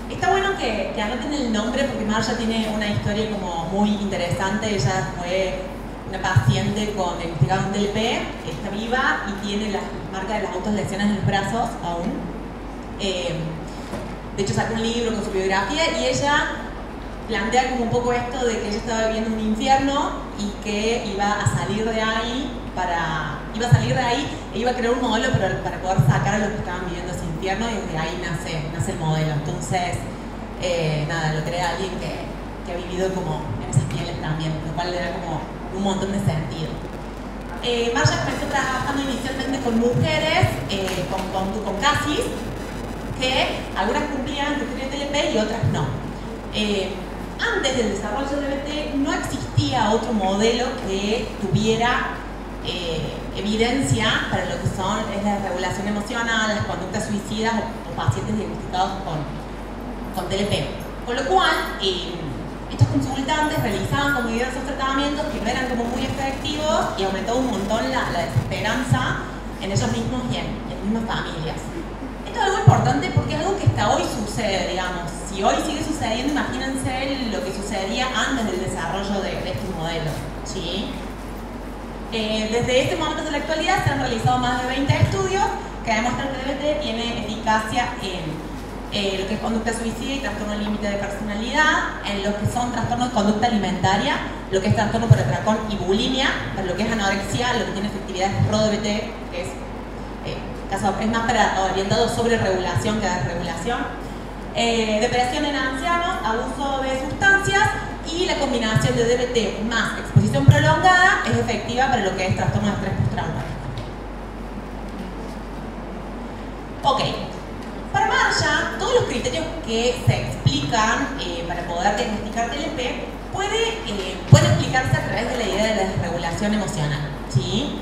Está bueno que anoten el nombre porque Marcia tiene una historia como muy interesante. Ella fue una paciente con diagnosticada con TLP, está viva y tiene la marca de las autolesiones en los brazos aún. De hecho sacó un libro con su biografía y ella plantea como un poco esto de que ella estaba viviendo un infierno y que iba a salir de ahí e iba a crear un modelo para poder sacar a los que estaban viviendo ese infierno, y desde ahí nace el modelo. Entonces, lo crea alguien que ha vivido como en esas pieles también, lo cual le da como un montón de sentido. Marcia comenzó trabajando inicialmente con mujeres con CASIS, que algunas cumplían el criterio de TLP y otras no. Antes del desarrollo de DBT no existía otro modelo que tuviera evidencia para lo que son la regulación emocional, las conductas suicidas o pacientes diagnosticados con TLP. Con lo cual, estos consultantes realizaban como diversos tratamientos que no eran como muy efectivos y aumentó un montón la desesperanza en ellos mismos y en las mismas familias. Esto es algo importante porque es algo que hasta hoy sucede, digamos. Si hoy sigue sucediendo, imagínense lo que sucedería antes del desarrollo de este modelo, ¿sí? Desde este momento hasta la actualidad se han realizado más de 20 estudios que demuestran que DBT tiene eficacia en lo que es conducta suicida y trastorno límite de personalidad, en lo que son trastornos de conducta alimentaria, lo que es trastorno por atracón y bulimia, para lo que es anorexia, lo que tiene efectividad es PRO-DBT, que es más orientado sobre regulación que desregulación, depresión en ancianos, abuso de sustancias, y la combinación de DBT más exposición prolongada es efectiva para lo que es trastorno de estrés postraumático. Ok, para Marcia, todos los criterios que se explican para poder diagnosticar TLP pueden explicarse a través de la idea de la desregulación emocional, ¿sí?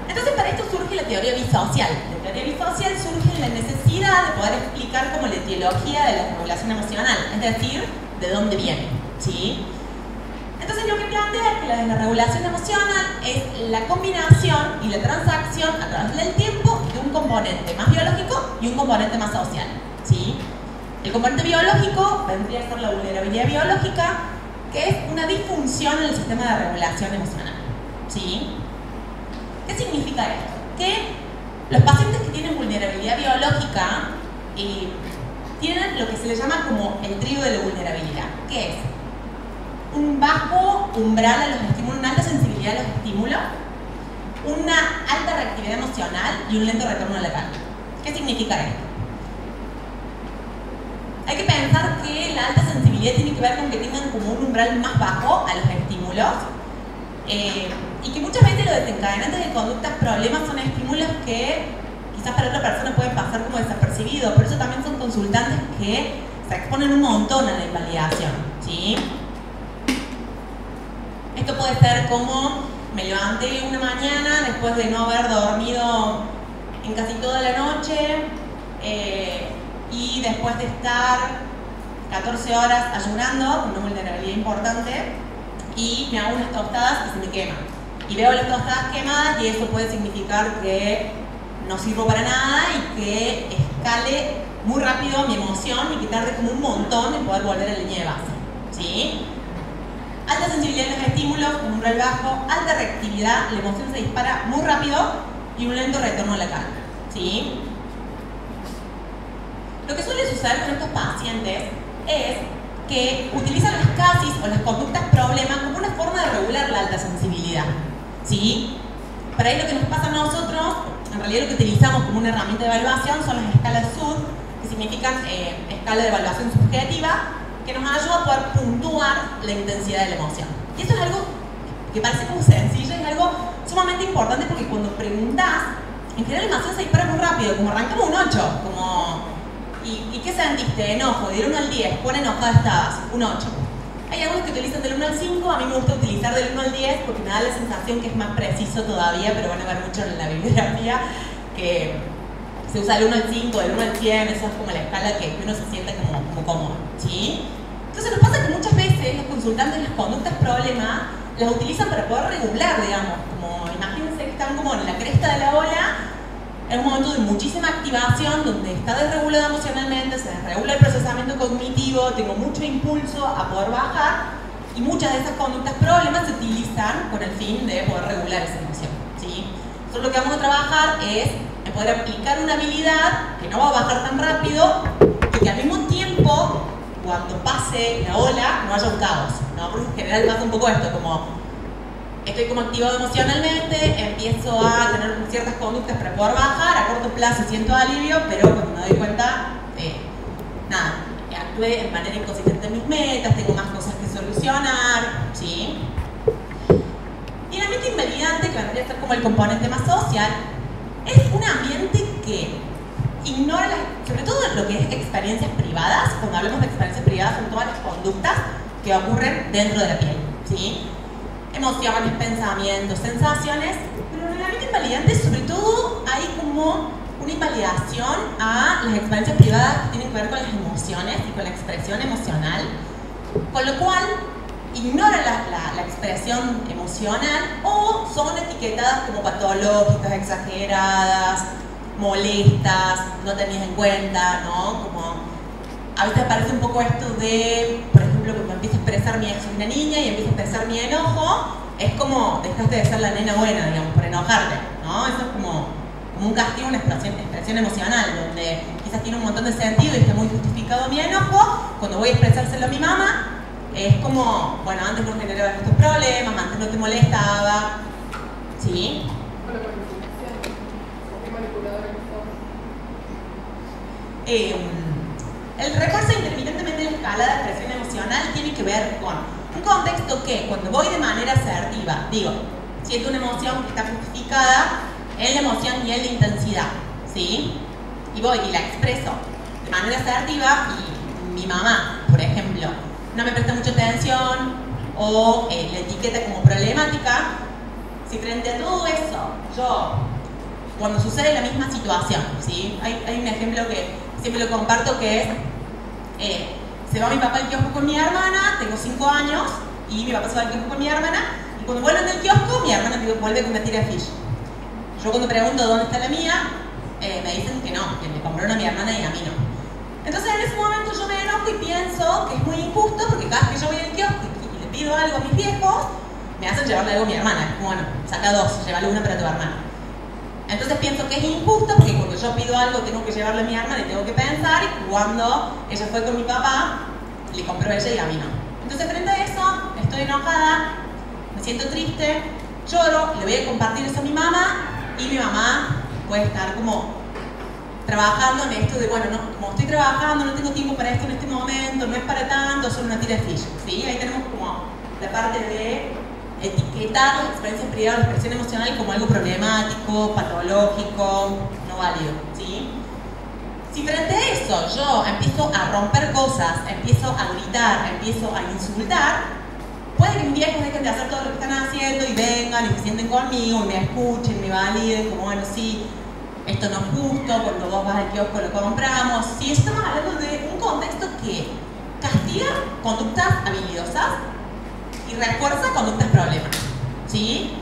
Entonces, para esto surge la teoría bisocial. La teoría bisocial surge en la necesidad de poder explicar como la etiología de la desregulación emocional, es decir, de dónde viene, ¿sí? Entonces, lo que plantea es que la desregulación emocional es la combinación y la transacción a través del tiempo de un componente más biológico y un componente más social, ¿sí? El componente biológico vendría a ser la vulnerabilidad biológica, que es una disfunción en el sistema de regulación emocional, ¿sí? ¿Qué significa esto? Que los pacientes que tienen vulnerabilidad biológica tienen lo que se le llama como el trío de la vulnerabilidad, que es un bajo umbral a los estímulos, una alta sensibilidad a los estímulos, una alta reactividad emocional y un lento retorno a la calma. ¿Qué significa esto? Hay que pensar que la alta sensibilidad tiene que ver con que tengan como un umbral más bajo a los estímulos y que muchas veces los desencadenantes de conductas problemas son estímulos que quizás para otra persona pueden pasar como desapercibidos. Por eso también son consultantes que se exponen un montón a la invalidación, ¿sí? Esto puede ser como me levanté una mañana después de no haber dormido en casi toda la noche y después de estar 14 horas ayunando, una vulnerabilidad importante, y me hago unas tostadas y se me queman. Y veo las tostadas quemadas y eso puede significar que no sirvo para nada y que escale muy rápido mi emoción y que tarde como un montón en poder volver a la línea de base, ¿sí? Alta sensibilidad en los estímulos, un umbral bajo, alta reactividad, la emoción se dispara muy rápido y un lento retorno a la calma, ¿sí? Lo que suele suceder con estos pacientes es que utilizan las casis o las conductas problemas como una forma de regular la alta sensibilidad, ¿sí? Para ahí lo que nos pasa a nosotros, en realidad lo que utilizamos como una herramienta de evaluación son las escalas SUD, que significan escala de evaluación subjetiva, que nos ayuda a poder puntuar la intensidad de la emoción. Y esto es algo que parece como sencillo, es algo sumamente importante porque cuando preguntás, en general la emoción se dispara muy rápido, como arrancamos un 8, como ¿y qué sentiste? Enojo, del 1 al 10, ¿cuán enojada estabas? Un 8. Hay algunos que utilizan del 1 al 5, a mí me gusta utilizar del 1 al 10 porque me da la sensación que es más preciso todavía, pero van a ver mucho en la bibliografía que se usa del 1 al 5, del 1 al 100, esa es como la escala que uno se siente como cómodo, ¿sí? Entonces nos pasa que muchas veces los consultantes las conductas problemas las utilizan para poder regular, digamos, como imagínense que están como en la cresta de la ola, en un momento de muchísima activación, donde está desregulado emocionalmente, se desregula el procesamiento cognitivo, tengo mucho impulso a poder bajar, y muchas de esas conductas problemas se utilizan con el fin de poder regular esa emoción, ¿sí? Entonces lo que vamos a trabajar es en poder aplicar una habilidad que no va a bajar tan rápido y que al mismo tiempo, cuando pase la ola, no haya un caos, ¿no? Porque en general pasa un poco esto, como estoy como activado emocionalmente, empiezo a tener ciertas conductas para poder bajar, a corto plazo siento alivio, pero cuando me doy cuenta, nada, actué de manera inconsistente en mis metas, tengo más cosas que solucionar, ¿sí? Y el ambiente invalidante, que vendría a ser como el componente más social, es un ambiente que ignora, sobre todo lo que es experiencias privadas. Cuando hablamos de experiencias privadas son todas las conductas que ocurren dentro de la piel, ¿sí? Emociones, pensamientos, sensaciones, pero en el ambiente invalidante sobre todo hay como una invalidación a las experiencias privadas que tienen que ver con las emociones y con la expresión emocional, con lo cual ignora la expresión emocional o son etiquetadas como patológicas, exageradas, molestas, no tenías en cuenta, ¿no? Como a veces aparece un poco esto de, por ejemplo, cuando empiezo a expresar soy una niña y empiezo a expresar mi enojo, es como dejaste de ser la nena buena, digamos, por enojarte, ¿no? Eso es como un castigo, una expresión emocional, donde quizás tiene un montón de sentido y está muy justificado mi enojo. Cuando voy a expresárselo a mi mamá, es como, bueno, antes no generabas estos problemas, antes no te molestaba, ¿sí? Con la manipulación, ¿qué manipuladora que sos? El refuerzo intermitentemente de la escala de expresión emocional tiene que ver con un contexto que, cuando voy de manera asertiva, digo, siento una emoción que está justificada en la emoción y en la intensidad, ¿sí? Y voy y la expreso de manera asertiva y mi mamá, por ejemplo, no me presta mucha atención o la etiqueta como problemática. Si frente a todo eso, yo, cuando sucede la misma situación, ¿sí? Hay un ejemplo que siempre lo comparto que es, se va mi papá al kiosco con mi hermana, tengo 5 años, y mi papá se va al kiosco con mi hermana, y cuando vuelven del kiosco, mi hermana vuelve con una tira de fish. Yo cuando pregunto dónde está la mía, me dicen que no, que me compraron a mi hermana y a mí no. Entonces en ese momento yo me enojo y pienso que es muy injusto, porque cada vez que yo voy al kiosco y le pido algo a mis viejos, me hacen llevarle algo a mi hermana. Es como, bueno, saca 2, llévale una para tu hermana. Entonces pienso que es injusto porque cuando yo pido algo tengo que llevarle a mi hermana y tengo que pensar, y cuando ella fue con mi papá, le compró a ella y a mí no. Entonces frente a eso, estoy enojada, me siento triste, lloro, le voy a compartir eso a mi mamá y mi mamá puede estar como trabajando en esto de, bueno, no, como estoy trabajando, no tengo tiempo para esto en este momento, no es para tanto, solo una tira de ficha, ¿sí? Ahí tenemos como la parte de etiquetar las experiencias privadas, la expresión emocional como algo problemático, patológico, no válido, ¿sí? Si frente a eso yo empiezo a romper cosas, empiezo a gritar, empiezo a insultar, puede que mis viejos dejen de hacer todo lo que están haciendo y vengan y se sienten conmigo y me escuchen, me validen, como bueno, sí, esto no es justo, cuando vos vas al kiosco lo compramos. Sí, estamos hablando de un contexto que castiga conductas habilidosas y refuerza conductas problemas, ¿sí?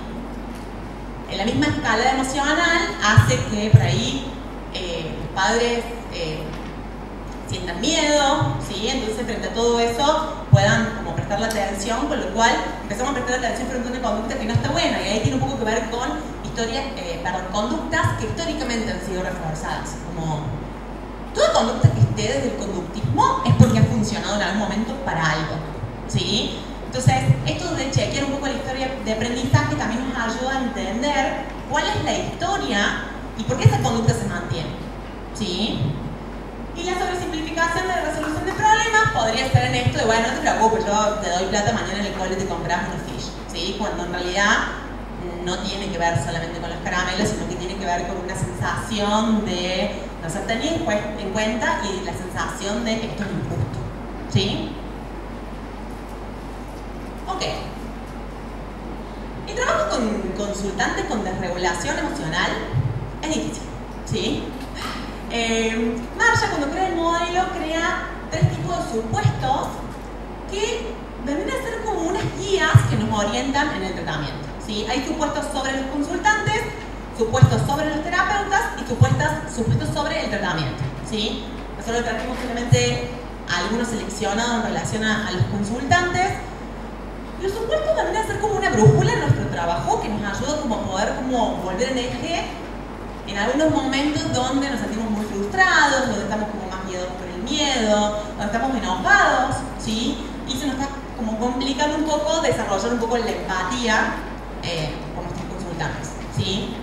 En la misma escala emocional hace que por ahí los padres sientan miedo, ¿sí? Entonces frente a todo eso puedan como prestar la atención, con lo cual empezamos a prestar atención frente a una conducta que no está buena, y ahí tiene un poco que ver con conductas que históricamente han sido reforzadas, como toda conducta que esté desde el conductismo es porque ha funcionado en algún momento para algo, ¿sí? Entonces, esto de chequear un poco la historia de aprendizaje también nos ayuda a entender cuál es la historia y por qué esa conducta se mantiene, ¿sí? Y la sobresimplificación de la resolución de problemas podría ser en esto de, bueno, no te preocupes, yo te doy plata, mañana en el cole te compras unos fish, ¿sí? Cuando en realidad no tiene que ver solamente con los caramelos, sino que tiene que ver con una sensación de no ser tenido en cuenta y la sensación de esto es injusto, ¿sí? Ok. El trabajo con consultantes con desregulación emocional es difícil, ¿sí? Marshall, cuando crea el modelo, crea 3 tipos de supuestos que vendrían a ser como unas guías que nos orientan en el tratamiento, ¿sí? Hay supuestos sobre los consultantes, supuestos sobre los terapeutas y supuestos sobre el tratamiento, ¿sí? Nosotros trajimos solamente algunos seleccionados en relación a los consultantes. Los supuestos vendrían a ser como una brújula en nuestro trabajo que nos ayuda como a poder como volver en eje en algunos momentos donde nos sentimos muy frustrados, donde estamos como más miedosos por el miedo, donde estamos enojados, ¿sí? Y se nos está como complicando un poco desarrollar un poco la empatía con nuestros consultantes, ¿sí?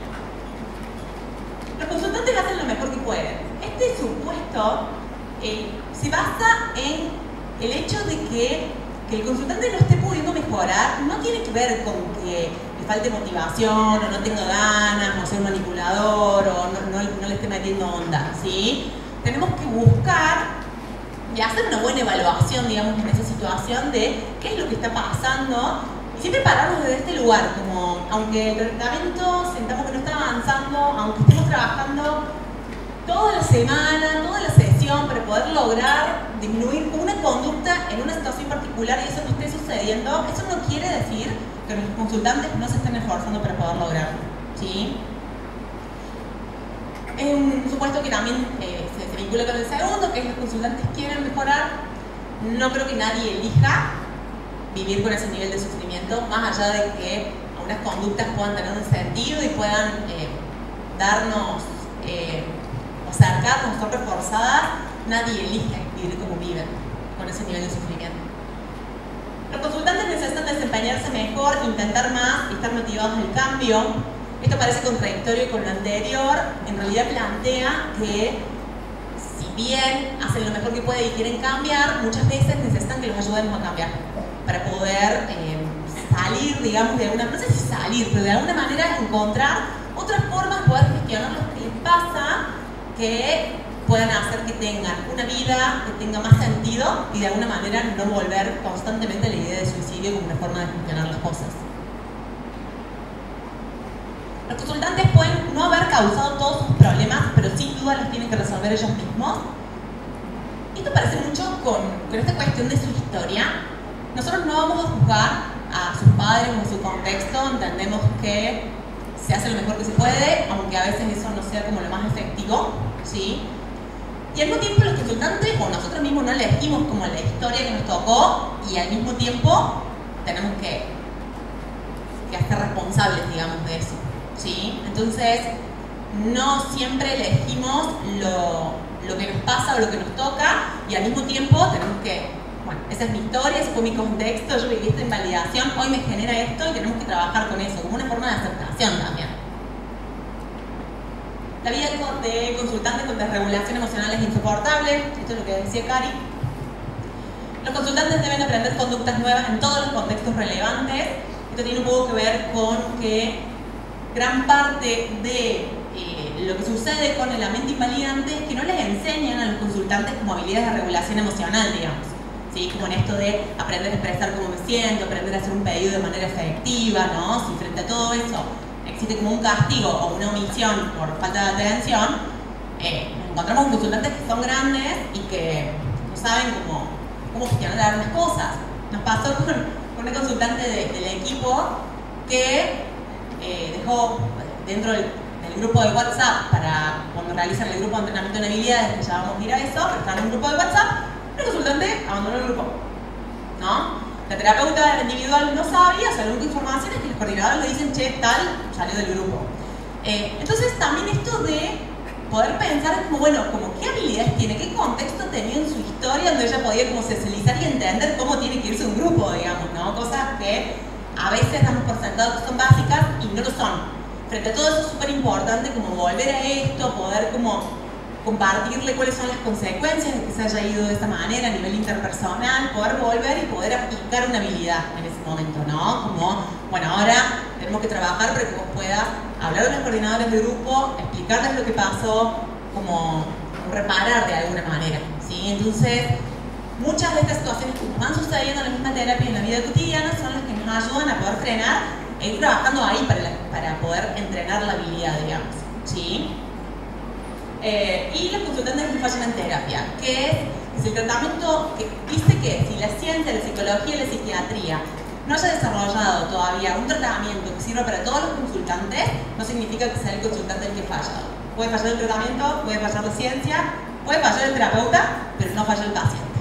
Los consultantes hacen lo mejor que pueden. Este supuesto se basa en el hecho de que el consultante no esté pudiendo mejorar no tiene que ver con que le falte motivación, o no tenga ganas, o sea un manipulador, o no le esté metiendo onda, ¿sí? Tenemos que buscar y hacer una buena evaluación, digamos, en esa situación de qué es lo que está pasando y siempre pararnos desde este lugar, como aunque el tratamiento sentamos que no está avanzando, aunque estemos trabajando toda la semana, toda la sesión para poder lograr disminuir una conducta en una situación particular y eso no esté sucediendo, eso no quiere decir que los consultantes no se estén esforzando para poder lograrlo, ¿sí? Es un supuesto que también se vincula con el segundo, que es los consultantes quieren mejorar. No creo que nadie elija vivir con ese nivel de sufrimiento, más allá de que algunas conductas puedan tener un sentido y puedan darnos acercarnos, son reforzadas, nadie elige vivir como viven con ese nivel de sufrimiento. Los consultantes necesitan desempeñarse mejor, intentar más y estar motivados en el cambio. Esto parece contradictorio con lo anterior, en realidad plantea que si bien hacen lo mejor que pueden y quieren cambiar, muchas veces necesitan que los ayudemos a cambiar para poder salir, digamos, de alguna, no sé si salir, pero de alguna manera encontrar otras formas de poder gestionar lo que les pasa que puedan hacer que tengan una vida que tenga más sentido y de alguna manera no volver constantemente a la idea de suicidio como una forma de gestionar las cosas. Los consultantes pueden no haber causado todos sus problemas, pero sin duda los tienen que resolver ellos mismos. Esto parece mucho con esta cuestión de su historia. Nosotros no vamos a juzgar a sus padres o a su contexto, entendemos que se hace lo mejor que se puede, aunque a veces eso no sea como lo más efectivo, ¿sí? Y al mismo tiempo los consultantes o nosotros mismos no elegimos como la historia que nos tocó y al mismo tiempo tenemos que ser responsables, digamos, de eso, ¿sí? Entonces, no siempre elegimos lo que nos pasa o lo que nos toca y al mismo tiempo tenemos que bueno, esa es mi historia, ese fue mi contexto, yo viví esta invalidación, hoy me genera esto y tenemos que trabajar con eso, como una forma de aceptación también. La vida de consultante con desregulación emocional es insoportable, esto es lo que decía Cari. Los consultantes deben aprender conductas nuevas en todos los contextos relevantes. Esto tiene un poco que ver con que gran parte de lo que sucede con el ambiente invalidante es que no les enseñan a los consultantes como habilidades de regulación emocional, digamos. ¿Sí? Como en esto de aprender a expresar cómo me siento, aprender a hacer un pedido de manera efectiva, ¿no? Si frente a todo eso existe como un castigo o una omisión por falta de atención, nos encontramos con consultantes que son grandes y que no saben cómo gestionar algunas cosas. Nos pasó con una consultante del equipo que dejó dentro del grupo de WhatsApp para cuando realizan el grupo de entrenamiento en habilidades, que ya vamos a ir a eso, pero están en un grupo de WhatsApp, el consultante abandonó el grupo, ¿no? La terapeuta individual no sabía, o sea, la única información es que los coordinadores le dicen, che, tal, salió del grupo. Entonces también esto de poder pensar como, bueno, como qué habilidades tiene, qué contexto tenía en su historia donde ella podía como socializar y entender cómo tiene que irse un grupo, digamos, ¿no? Cosas que a veces damos por sentado que son básicas y no lo son. Frente a todo eso es súper importante como volver a esto, poder como compartirle cuáles son las consecuencias de que se haya ido de esta manera a nivel interpersonal, poder volver y poder aplicar una habilidad en ese momento, ¿no? Como, bueno, ahora tenemos que trabajar para que vos puedas hablar con los coordinadores del grupo, explicarles lo que pasó, como reparar de alguna manera, ¿sí? Entonces, muchas de estas situaciones que nos van sucediendo en la misma terapia en la vida cotidiana son las que nos ayudan a poder frenar e ir trabajando ahí para poder entrenar la habilidad, digamos, ¿sí? Y los consultantes que fallan en terapia, que es el tratamiento que dice que si la ciencia, la psicología y la psiquiatría no haya desarrollado todavía un tratamiento que sirva para todos los consultantes, no significa que sea el consultante el que falla. Puede fallar el tratamiento, puede fallar la ciencia, puede fallar el terapeuta, pero no falla el paciente.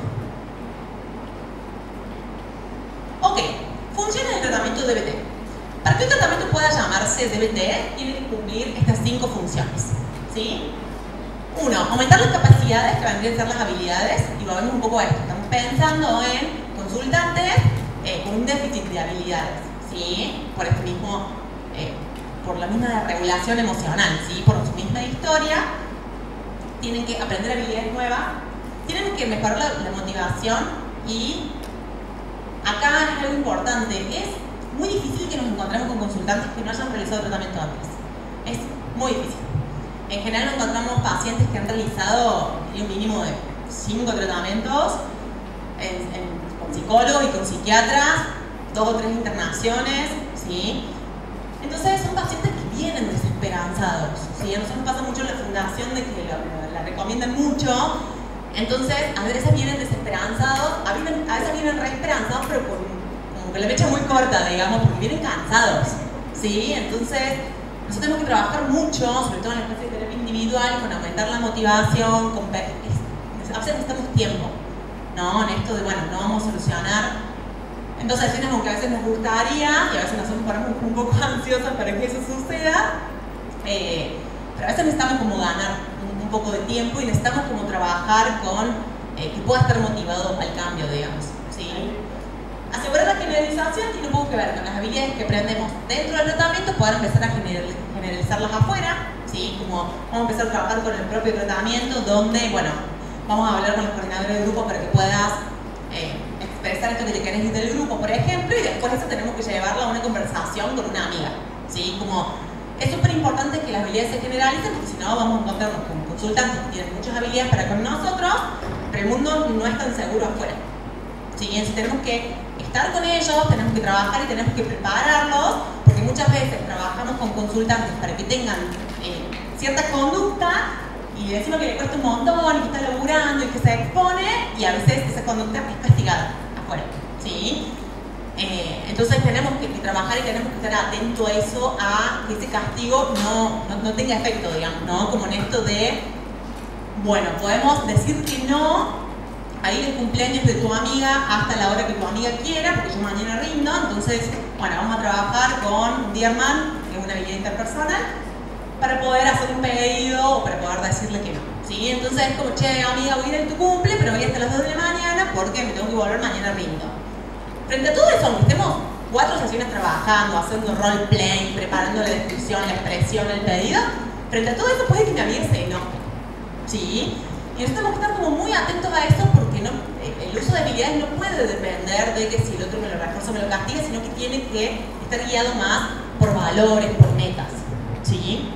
Ok, funciones del tratamiento DBT. Para que un tratamiento pueda llamarse DBT, tiene que cumplir estas 5 funciones, ¿sí? 1. Aumentar las capacidades, que vendrían a ser las habilidades, y volvemos un poco a esto. Estamos pensando en consultantes con un déficit de habilidades, ¿sí? Por este mismo, por la misma regulación emocional, ¿sí? Por su misma historia, tienen que aprender habilidades nuevas, tienen que mejorar la motivación, y acá es algo importante. Es muy difícil que nos encontremos con consultantes que no hayan realizado tratamiento antes. Es muy difícil. En general encontramos pacientes que han realizado un mínimo de 5 tratamientos con psicólogos y con psiquiatras, 2 o 3 internaciones, ¿sí? Entonces son pacientes que vienen desesperanzados, ¿sí? A nosotros nos pasa mucho en la fundación de que la recomiendan mucho, entonces a veces vienen desesperanzados, a veces vienen re esperanzados, pero como con la mecha muy corta, digamos, porque vienen cansados, ¿sí? Entonces nosotros tenemos que trabajar mucho, sobre todo en la clase de terapia individual, con aumentar la motivación, a veces necesitamos tiempo, ¿no? En esto de, bueno, no vamos a solucionar en 2 sesiones, aunque a veces nos gustaría, y a veces nos ponemos un poco ansiosas para que eso suceda, pero a veces necesitamos como ganar un poco de tiempo y necesitamos como trabajar con que pueda estar motivado al cambio, digamos, ¿sí? Asegurar la generalización tiene un poco que ver con las habilidades que aprendemos dentro del tratamiento, poder empezar a generalizarlas afuera, ¿sí? Como vamos a empezar a trabajar con el propio tratamiento, donde, bueno, vamos a hablar con los coordinadores del grupo para que puedas expresar esto que te querés ir del grupo, por ejemplo, y después eso tenemos que llevarlo a una conversación con una amiga, ¿sí? Como es súper importante que las habilidades se generalicen, porque si no vamos a encontrarnos con consultantes que tienen muchas habilidades para con nosotros, pero el mundo no es tan seguro afuera, ¿sí? Entonces tenemos que estar con ellos, tenemos que trabajar y tenemos que prepararlos, porque muchas veces trabajamos con consultantes para que tengan cierta conducta y decimos que le cuesta un montón y que está laburando y que se expone, y a veces esa conducta es castigada afuera, ¿sí? Entonces tenemos que trabajar y tenemos que estar atentos a eso, a que ese castigo no tenga efecto, digamos, ¿no? Como en esto de, bueno, podemos decir que no a ir al cumpleaños de tu amiga hasta la hora que tu amiga quiera, porque yo mañana rindo, entonces, bueno, vamos a trabajar con un Dearman, que es una habilidad interpersonal, para poder hacer un pedido o para poder decirle que no, ¿sí? Entonces es como, che, amiga, voy a ir a tu cumple, pero voy hasta las 2 de la mañana porque me tengo que volver mañana rindo. Frente a todo eso, aunque estemos 4 sesiones trabajando, haciendo roleplay, preparando la descripción, la expresión, el pedido, frente a todo eso puede que mi amiga se enoje, ¿sí? Y nosotros tenemos que estar como muy atentos a eso porque el uso de habilidades no puede depender de que si el otro me lo refuerza o me lo castiga, sino que tiene que estar guiado más por valores, por metas, ¿sí?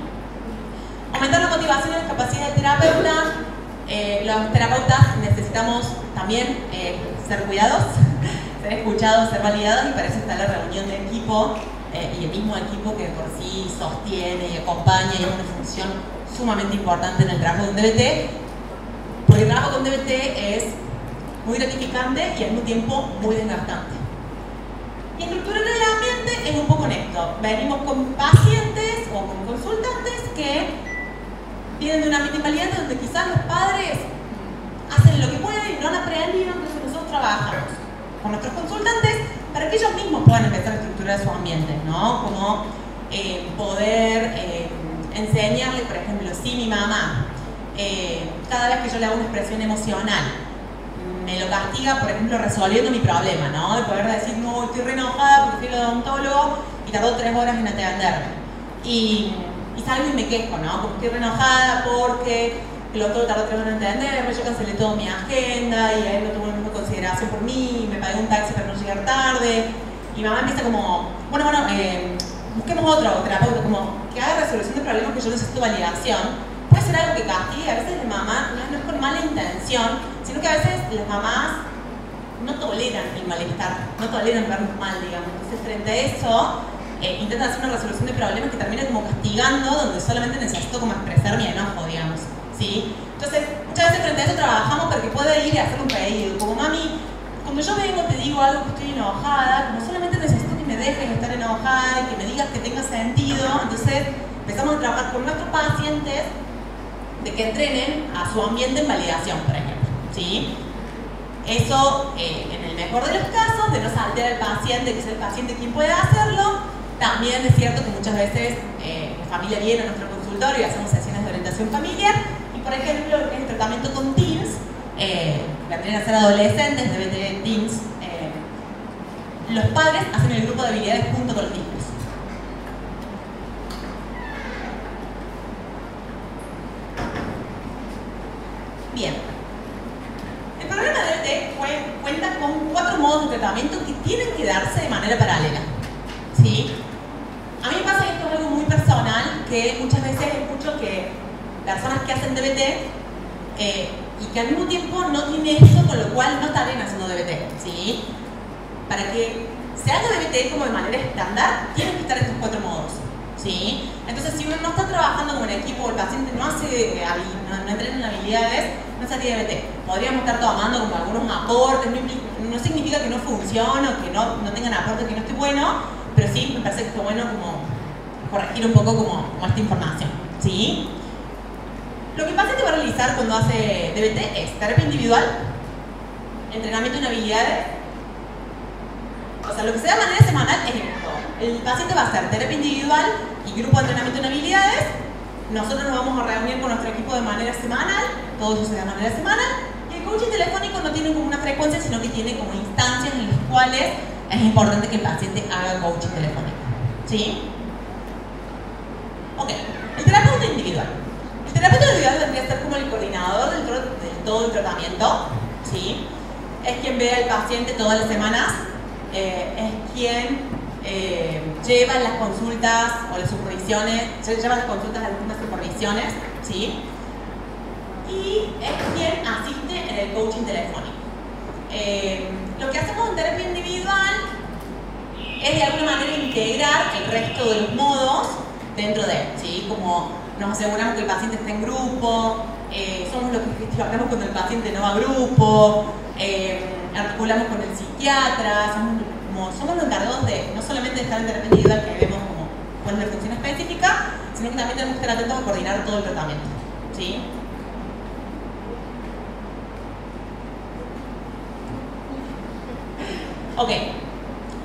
Aumentar la motivación y la capacidad del terapeuta. Los terapeutas necesitamos también ser cuidados, ser escuchados, ser validados, y para eso está la reunión de equipo y el mismo equipo que por sí sostiene y acompaña y es una función sumamente importante en el trabajo de un DBT, porque el trabajo con DBT es muy gratificante y al mismo tiempo muy desgastante. Y estructurar el ambiente es un poco honesto. Venimos con pacientes o con consultantes que vienen de un ambiente invaliante donde quizás los padres hacen lo que pueden y no han aprendido, entonces nosotros trabajamos con nuestros consultantes para que ellos mismos puedan empezar a estructurar su ambiente, ¿no? Como poder enseñarle, por ejemplo, si mi mamá, cada vez que yo le hago una expresión emocional, me lo castiga, por ejemplo, resolviendo mi problema, ¿no? De poder decir, no, estoy re enojada porque fui al odontólogo y tardó 3 horas en atenderme. Y salgo y me quejo, ¿no? Porque estoy re enojada porque el odontólogo tardó 3 horas en atenderme, yo cancelé toda mi agenda y él no tomó ninguna consideración por mí, me pagué un taxi para no llegar tarde. Y mamá empieza como, bueno, busquemos otro terapeuta, como que haga resolución de problemas que yo necesito validación. Puede ser algo que castigue, a veces la mamá no es con mala intención, sino que a veces las mamás no toleran el malestar, no toleran vernos mal, digamos. Entonces, frente a eso, intentan hacer una resolución de problemas que termina como castigando, donde solamente necesito como expresar mi enojo, digamos, ¿sí? Entonces, muchas veces frente a eso trabajamos para que pueda ir y hacer un pedido, como mami, cuando yo vengo te digo algo que estoy enojada, como solamente necesito que me dejes estar enojada y que me digas que tenga sentido. Entonces, empezamos a trabajar con nuestros pacientes de que entrenen a su ambiente en validación, por ejemplo, ¿sí? Eso, en el mejor de los casos, de no saltear al paciente, que es el paciente quien pueda hacerlo. También es cierto que muchas veces la familia viene a nuestro consultorio y hacemos sesiones de orientación familiar, y por ejemplo, en el tratamiento con teens, que vendrían a ser adolescentes, DBT teens, los padres hacen el grupo de habilidades junto con los niños. Bien. El programa de DBT cuenta con 4 modos de tratamiento que tienen que darse de manera paralela, ¿sí? A mí me pasa esto es algo muy personal, que muchas veces escucho que personas que hacen DBT y que al mismo tiempo no tienen eso, con lo cual no estarían haciendo DBT, ¿sí? Para que se haga DBT como de manera estándar, tienen que estar estos 4 modos, ¿sí? Entonces, si uno no está trabajando como en equipo o el paciente no entrena en habilidades, no se haría DBT. Podríamos estar tomando como algunos aportes, no significa que no funcione o que no tengan aportes, que no esté bueno, pero sí me parece que está bueno como corregir un poco como esta información, ¿sí? Lo que el paciente va a realizar cuando hace DBT es terapia individual, entrenamiento en habilidades. O sea, lo que se da de manera semanal es esto. El paciente va a hacer terapia individual y grupo de entrenamiento en habilidades. Nosotros nos vamos a reunir con nuestro equipo de manera semanal, todo eso se da de manera semanal. Y el coaching telefónico no tiene como una frecuencia, sino que tiene como instancias en las cuales es importante que el paciente haga coaching telefónico, ¿sí? Ok, el terapeuta individual. El terapeuta individual tendría que ser como el coordinador de todo el tratamiento, ¿sí? Es quien ve al paciente todas las semanas, es quien lleva las consultas o las supervisiones, lleva las consultas a las últimas supervisiones, ¿sí? Y es quien asiste en el coaching telefónico. Lo que hacemos en terapia individual es de alguna manera integrar el resto de los modos dentro de él, ¿sí? Como nos aseguramos que el paciente esté en grupo, somos los que gestionamos cuando el paciente no va a grupo, articulamos con el psiquiatra, somos los encargados de no solamente estar en terapia individual, que vemos como cuál es la función específica, sino que también tenemos que estar atentos a coordinar todo el tratamiento, ¿sí? Ok,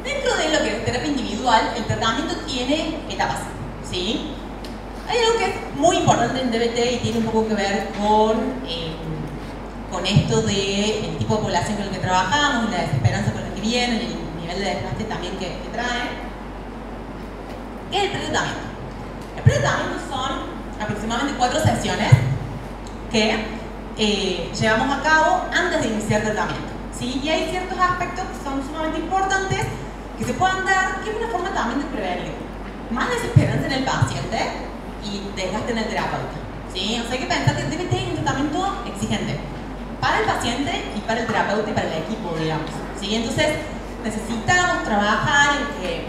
dentro de lo que es terapia individual, el tratamiento tiene etapas, ¿sí? Hay algo que es muy importante en DBT y tiene un poco que ver con con esto del tipo de población con el que trabajamos, la desesperanza con la que vienen, el nivel de desgaste también que traen. ¿Qué es el pretratamiento? El pretratamiento son aproximadamente 4 sesiones que llevamos a cabo antes de iniciar tratamiento, ¿sí? Y hay ciertos aspectos que son sumamente importantes que se puedan dar, que es una forma también de prevenir más desesperanza en el paciente y desgaste en el terapeuta, ¿sí? O sea, hay que pensar que debe tener un tratamiento exigente para el paciente y para el terapeuta y para el equipo, digamos, ¿sí? Entonces, necesitamos trabajar en que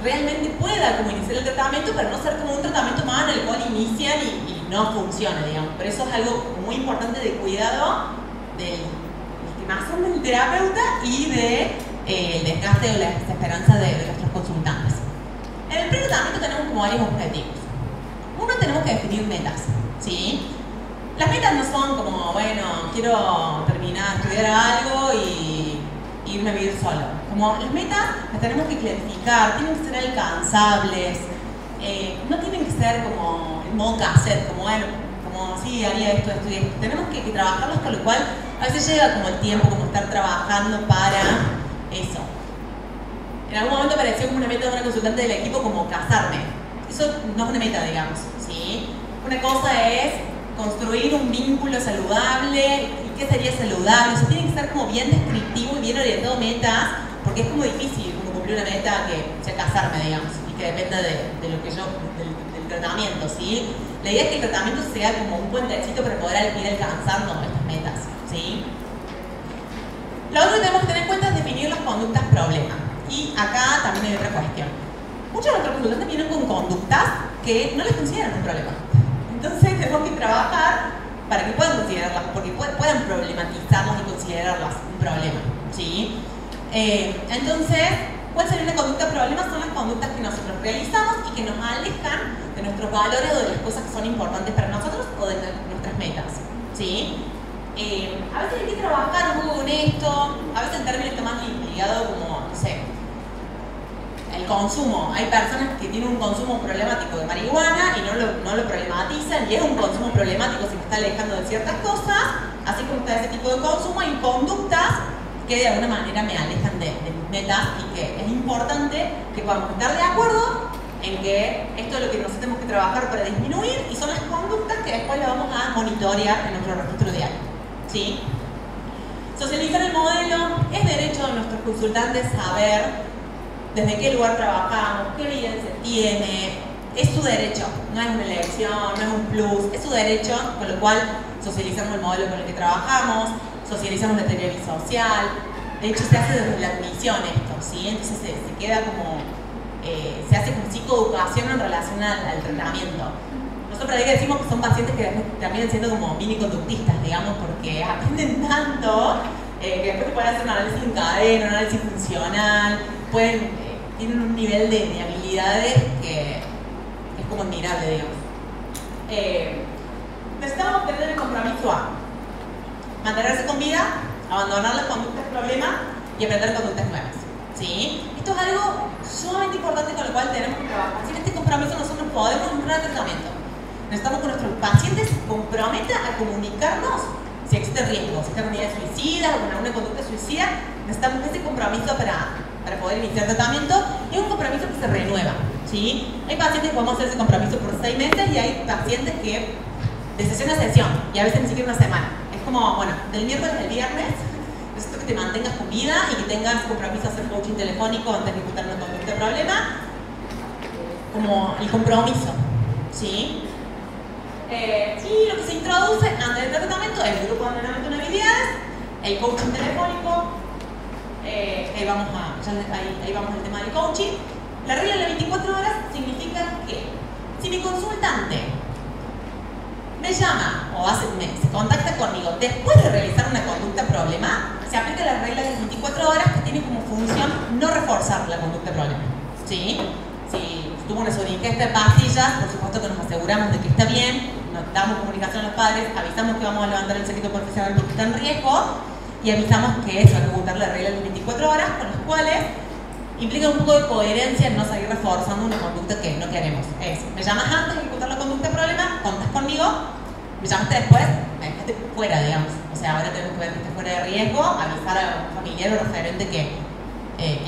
realmente pueda como iniciar el tratamiento, pero no ser como un tratamiento más en el cual inician y no funciona, digamos. Por eso es algo muy importante de cuidado del estimación del terapeuta y de el desgaste o la desesperanza de nuestros consultantes. En el pretratamiento tenemos como varios objetivos. Uno, tenemos que definir metas, ¿sí? Las metas no son como, bueno, quiero terminar, estudiar algo y irme a vivir solo. Como las metas las tenemos que clarificar, tienen que ser alcanzables, no tienen que ser como en modo cassette, como bueno, como sí, haría esto, esto y esto. Tenemos que trabajarlos, con lo cual a veces llega como el tiempo, como estar trabajando para eso. En algún momento pareció como una meta de una consultante del equipo como casarme. Eso no es una meta, digamos, ¿sí? Una cosa es construir un vínculo saludable. ¿Y qué sería saludable? Eso tiene que ser como bien descriptivo y bien orientado a metas, porque es como difícil como cumplir una meta que sea casarme, digamos, y que dependa de lo que yo, del tratamiento, ¿sí? La idea es que el tratamiento sea como un puentecito para poder ir alcanzando estas metas, ¿sí? Lo otro que tenemos que tener en cuenta es definir las conductas problema. Y acá también hay otra cuestión. Muchos de nuestros consultantes vienen con conductas que no les consideran un problema. Entonces tenemos que trabajar para que puedan considerarlas, porque puedan problematizarlas y considerarlas un problema, ¿sí? Entonces, ¿cuál sería una conducta problema? Son las conductas que nosotros realizamos y que nos alejan de nuestros valores o de las cosas que son importantes para nosotros o de nuestras metas, ¿sí? A veces hay que trabajar un poco con esto, a veces el término está más ligado como, no sé, el consumo. Hay personas que tienen un consumo problemático de marihuana y no lo problematizan, y es un consumo problemático si me está alejando de ciertas cosas. Así como está ese tipo de consumo, hay conductas que de alguna manera me alejan de mis metas, y que es importante que podamos estar de acuerdo en que esto es lo que nosotros tenemos que trabajar para disminuir, y son las conductas que después le vamos a monitorear en nuestro registro diario, ¿sí? Socializar el modelo. Es derecho de nuestros consultantes saber desde qué lugar trabajamos, qué evidencia tiene. Es su derecho, no es una elección, no es un plus, es su derecho, con lo cual socializamos el modelo con el que trabajamos, socializamos la teoría bisocial. De hecho, se hace desde la admisión esto, ¿sí? Entonces se queda como, se hace como psicoeducación en relación al tratamiento. Nosotros ahí decimos que son pacientes que terminan siendo como mini conductistas, digamos, porque aprenden tanto que después te pueden hacer un análisis en cadena, un análisis funcional, tienen un nivel de habilidades que es como admirable, digamos. Necesitamos tener el compromiso a mantenerse con vida, abandonar las conductas problema y aprender conductas nuevas, ¿sí? Esto es algo sumamente importante con lo cual tenemos que trabajar. Sin este compromiso nosotros podemos entrar al tratamiento. Necesitamos que nuestros pacientes se comprometan a comunicarnos si existe riesgo, si está con ideas suicidas o con alguna conducta suicida. Necesitamos ese compromiso para poder iniciar tratamiento, y es un compromiso que se renueva, ¿sí? Hay pacientes que podemos hacer ese compromiso por 6 meses, y hay pacientes que de sesión a sesión, y a veces ni siquiera una semana. Es como, bueno, del miércoles al viernes, necesito que te mantengas con vida y que tengas compromiso a hacer coaching telefónico antes de ejecutar una conducta problema, como el compromiso, ¿sí? Y lo que se introduce antes del tratamiento es el grupo de entrenamiento en habilidades, el coaching telefónico. Ahí vamos al tema del coaching. La regla de las 24 horas significa que si mi consultante me llama o se contacta conmigo después de realizar una conducta problema, se aplica la regla de las 24 horas, que tiene como función no reforzar la conducta problema, ¿sí? Si tuvo una sobreingesta de pastillas, por supuesto que nos aseguramos de que está bien, nos damos comunicación a los padres, avisamos que vamos a levantar el secreto profesional porque está en riesgo, y avisamos que eso, hay que ejecutar la regla de las 24 horas, con los cuales implica un poco de coherencia en no seguir reforzando una conducta que no queremos. Me llamas antes de ejecutar la conducta problema, contás conmigo, me llamaste después, me dejaste fuera, digamos. O sea, ahora tenemos que ver que esté fuera de riesgo, avisar a un familiar o referente que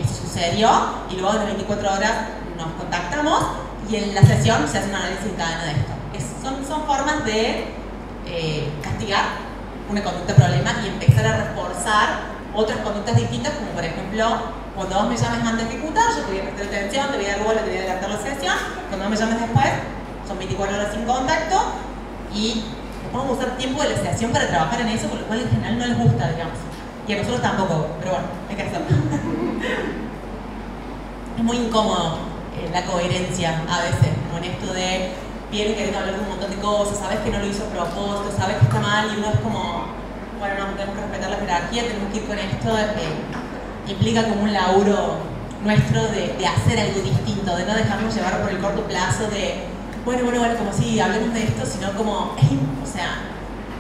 eso sucedió, y luego de 24 horas nos contactamos y en la sesión se hace un análisis en cadena de esto. Son formas de castigar una conducta problema y empezar a reforzar otras conductas distintas, como por ejemplo, cuando vos me llames antes de ejecutar, yo te voy a prestar atención, te voy a dar bola, te voy a adelantar la sesión. Cuando vos me llames después, son 24 horas sin contacto y podemos usar tiempo de la sesión para trabajar en eso, por lo cual en general no les gusta, digamos. Y a nosotros tampoco, pero bueno, hay que hacerlo. Es muy incómodo la coherencia a veces, con esto de viene queriendo hablar de un montón de cosas, sabes que no lo hizo a propósito, sabes que está mal y uno es como, bueno, no, tenemos que respetar la jerarquía, tenemos que ir con esto, implica como un laburo nuestro de hacer algo distinto, de no dejarnos llevar por el corto plazo de, bueno, como si hablemos de esto, sino como, o sea,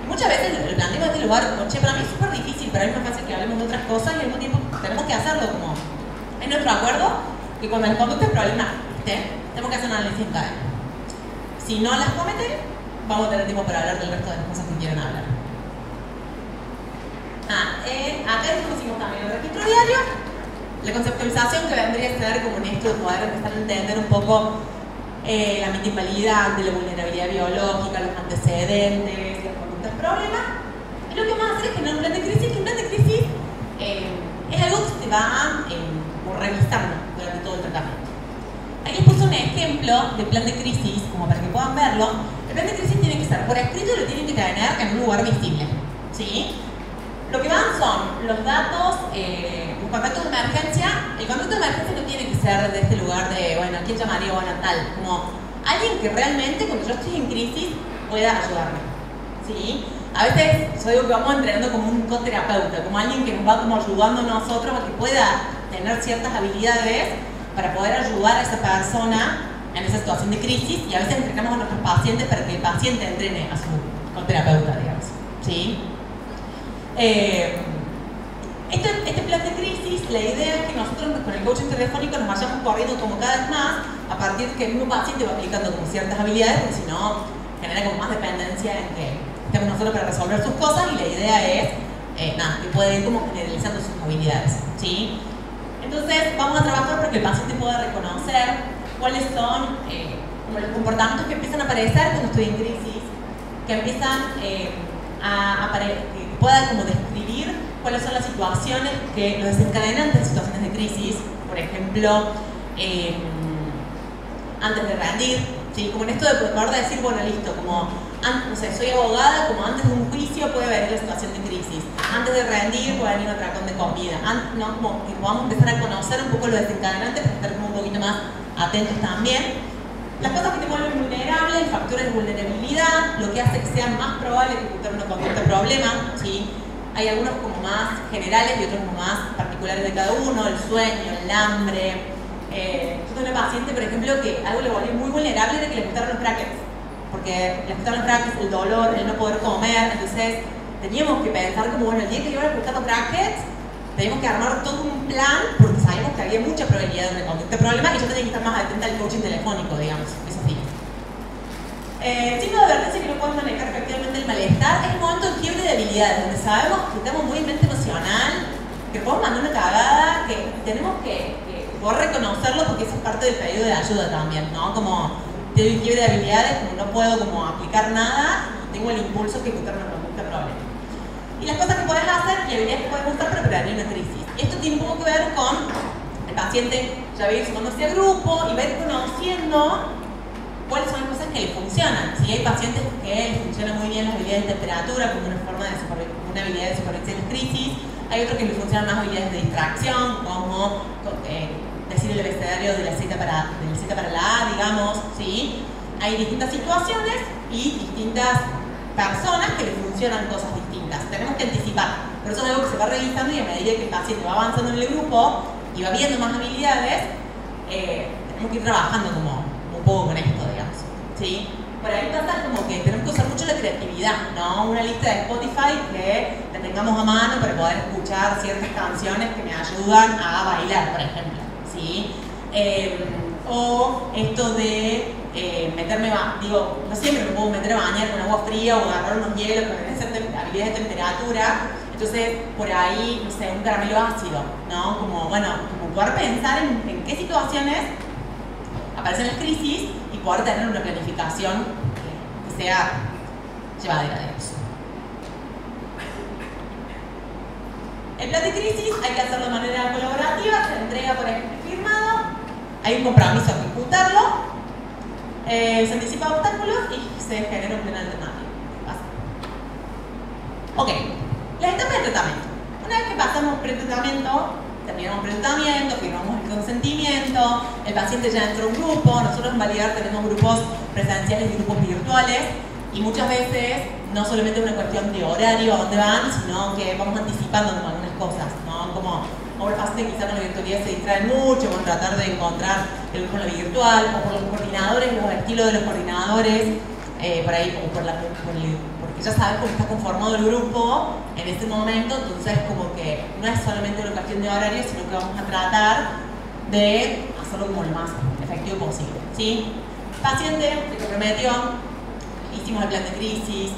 muchas veces el planteamiento de este lugar, como, che, para mí es súper difícil, pero a mí me parece que hablemos de otras cosas y al mismo tiempo tenemos que hacerlo como, es nuestro acuerdo que cuando el conducto es problema, tenemos que hacer un análisis en cadena. Si no las comete, vamos a tener tiempo para hablar del resto de las cosas que quieran hablar. Acá pusimos también el registro diario, la conceptualización que vendría a ser como en esto de poder empezar a entender un poco la mente invalidante, la vulnerabilidad biológica, los antecedentes, las conductas problemas. Y lo que vamos a hacer es generar un plan de crisis, que un plan de crisis es algo que se va revisando durante todo el tratamiento. Aquí les puse un ejemplo de plan de crisis, como para que puedan verlo. El plan de crisis tiene que ser por escrito y lo tienen que tener en un lugar visible, ¿sí? Lo que van son los datos, los contactos de emergencia. El contacto de emergencia no tiene que ser de este lugar de, bueno, ¿quién llamaría? Bueno, tal. Como alguien que realmente, cuando yo estoy en crisis, pueda ayudarme, ¿sí? A veces yo digo que vamos entrenando como un coterapeuta, como alguien que nos va como ayudando a nosotros a que pueda tener ciertas habilidades para poder ayudar a esa persona en esa situación de crisis, y a veces entrenamos a nuestros pacientes para que el paciente entrene a su coterapeuta, digamos, ¿sí? Este plan de crisis, la idea es que nosotros con el coaching telefónico nos vayamos corriendo como cada vez más a partir de que el mismo paciente va aplicando como ciertas habilidades, porque si no genera como más dependencia en que estemos nosotros para resolver sus cosas, y la idea es que puede ir como generalizando sus habilidades, ¿sí? Entonces vamos a trabajar para que el paciente pueda reconocer cuáles son como los comportamientos que empiezan a aparecer cuando estoy en crisis, que empiezan a aparecer, que pueda como describir cuáles son las situaciones que los desencadenantes de situaciones de crisis, por ejemplo, antes de rendir, ¿sí? Como en esto de poder decir, bueno, listo, como, no sé, soy abogada, como antes de un juicio puede venir la situación de crisis, antes de rendir puede venir un atracón de comida, ¿no? Como que podamos empezar a conocer un poco los desencadenantes para estar como un poquito más atentos también. Las cosas que te vuelven vulnerable, el factor de vulnerabilidad, lo que hace que sea más probable ejecutar una conducta problema, ¿sí? Hay algunos como más generales y otros como más particulares de cada uno, el sueño, el hambre. Yo tengo una paciente, por ejemplo, que algo le volvió muy vulnerable de que le gustaron los brackets, porque le gustaron los brackets, el dolor, el no poder comer. Entonces teníamos que pensar como, bueno, el día que le iban a gustar los brackets, teníamos que armar todo un plan, porque sabíamos que había mucha probabilidad de una conducta problema y yo tenía que estar más atenta al coaching telefónico, digamos, esos días. Signo de advertencia que no podemos manejar efectivamente el malestar es el momento de quiebre de habilidades, donde sabemos que estamos muy en mente emocional, que podemos mandar una cagada, que tenemos que poder reconocerlo, porque eso es parte del pedido de ayuda también, ¿no? Como tengo quiebre de habilidades, como no puedo como aplicar nada, tengo el impulso de ejecutar una conducta problema. Y las cosas que puedes hacer y habilidades que puedes usar para prevenir una crisis. Esto tiene un poco que ver con el paciente ya va a ir sumándose al grupo y va a ir conociendo cuáles son las cosas que le funcionan. Si hay pacientes que les funcionan muy bien las habilidades de temperatura como una forma de una habilidad de supervivencia en crisis, hay otros que les funcionan más habilidades de distracción, como decir el abecedario de la Z para la A, digamos, ¿sí? Hay distintas situaciones y distintas personas que les funcionan cosas distintas. Tenemos que anticipar, pero eso es algo que se va revisando, y a medida que el paciente va avanzando en el grupo y va viendo más habilidades, tenemos que ir trabajando como un poco con esto, digamos, ¿sí? Por ahí pasa como que tenemos que usar mucho la creatividad, ¿no? Una lista de Spotify que la tengamos a mano para poder escuchar ciertas canciones que me ayudan a bailar, por ejemplo, ¿sí? O esto de no siempre me puedo meter a bañar con agua fría o agarrar unos hielos con esas habilidades de temperatura. Entonces, por ahí, no sé, un caramelo ácido, ¿no? Como poder pensar en qué situaciones aparecen las crisis y poder tener una planificación que sea llevadera, digamos. El plan de crisis hay que hacerlo de manera colaborativa, se entrega por ejemplo firmado, hay un compromiso a ejecutarlo, se anticipa obstáculos y se genera un plan alternativo. Ok, las etapas de tratamiento. Una vez que pasamos pretratamiento, terminamos pretratamiento, firmamos el consentimiento, el paciente ya entró a un grupo, nosotros en Validar tenemos grupos presenciales y grupos virtuales, y muchas veces no solamente es una cuestión de horario a dónde van, sino que vamos anticipando algunas cosas, ¿no? Como el paciente quizá con la virtualidad se distrae mucho, con tratar de encontrar el grupo en la virtual, o por los coordinadores, los estilos de los coordinadores, por ahí, o porque ya sabes cómo está conformado el grupo en este momento, entonces como que no es solamente una cuestión de horario, sino que vamos a tratar de hacerlo como lo más efectivo posible, ¿sí? Paciente se comprometió, hicimos el plan de crisis,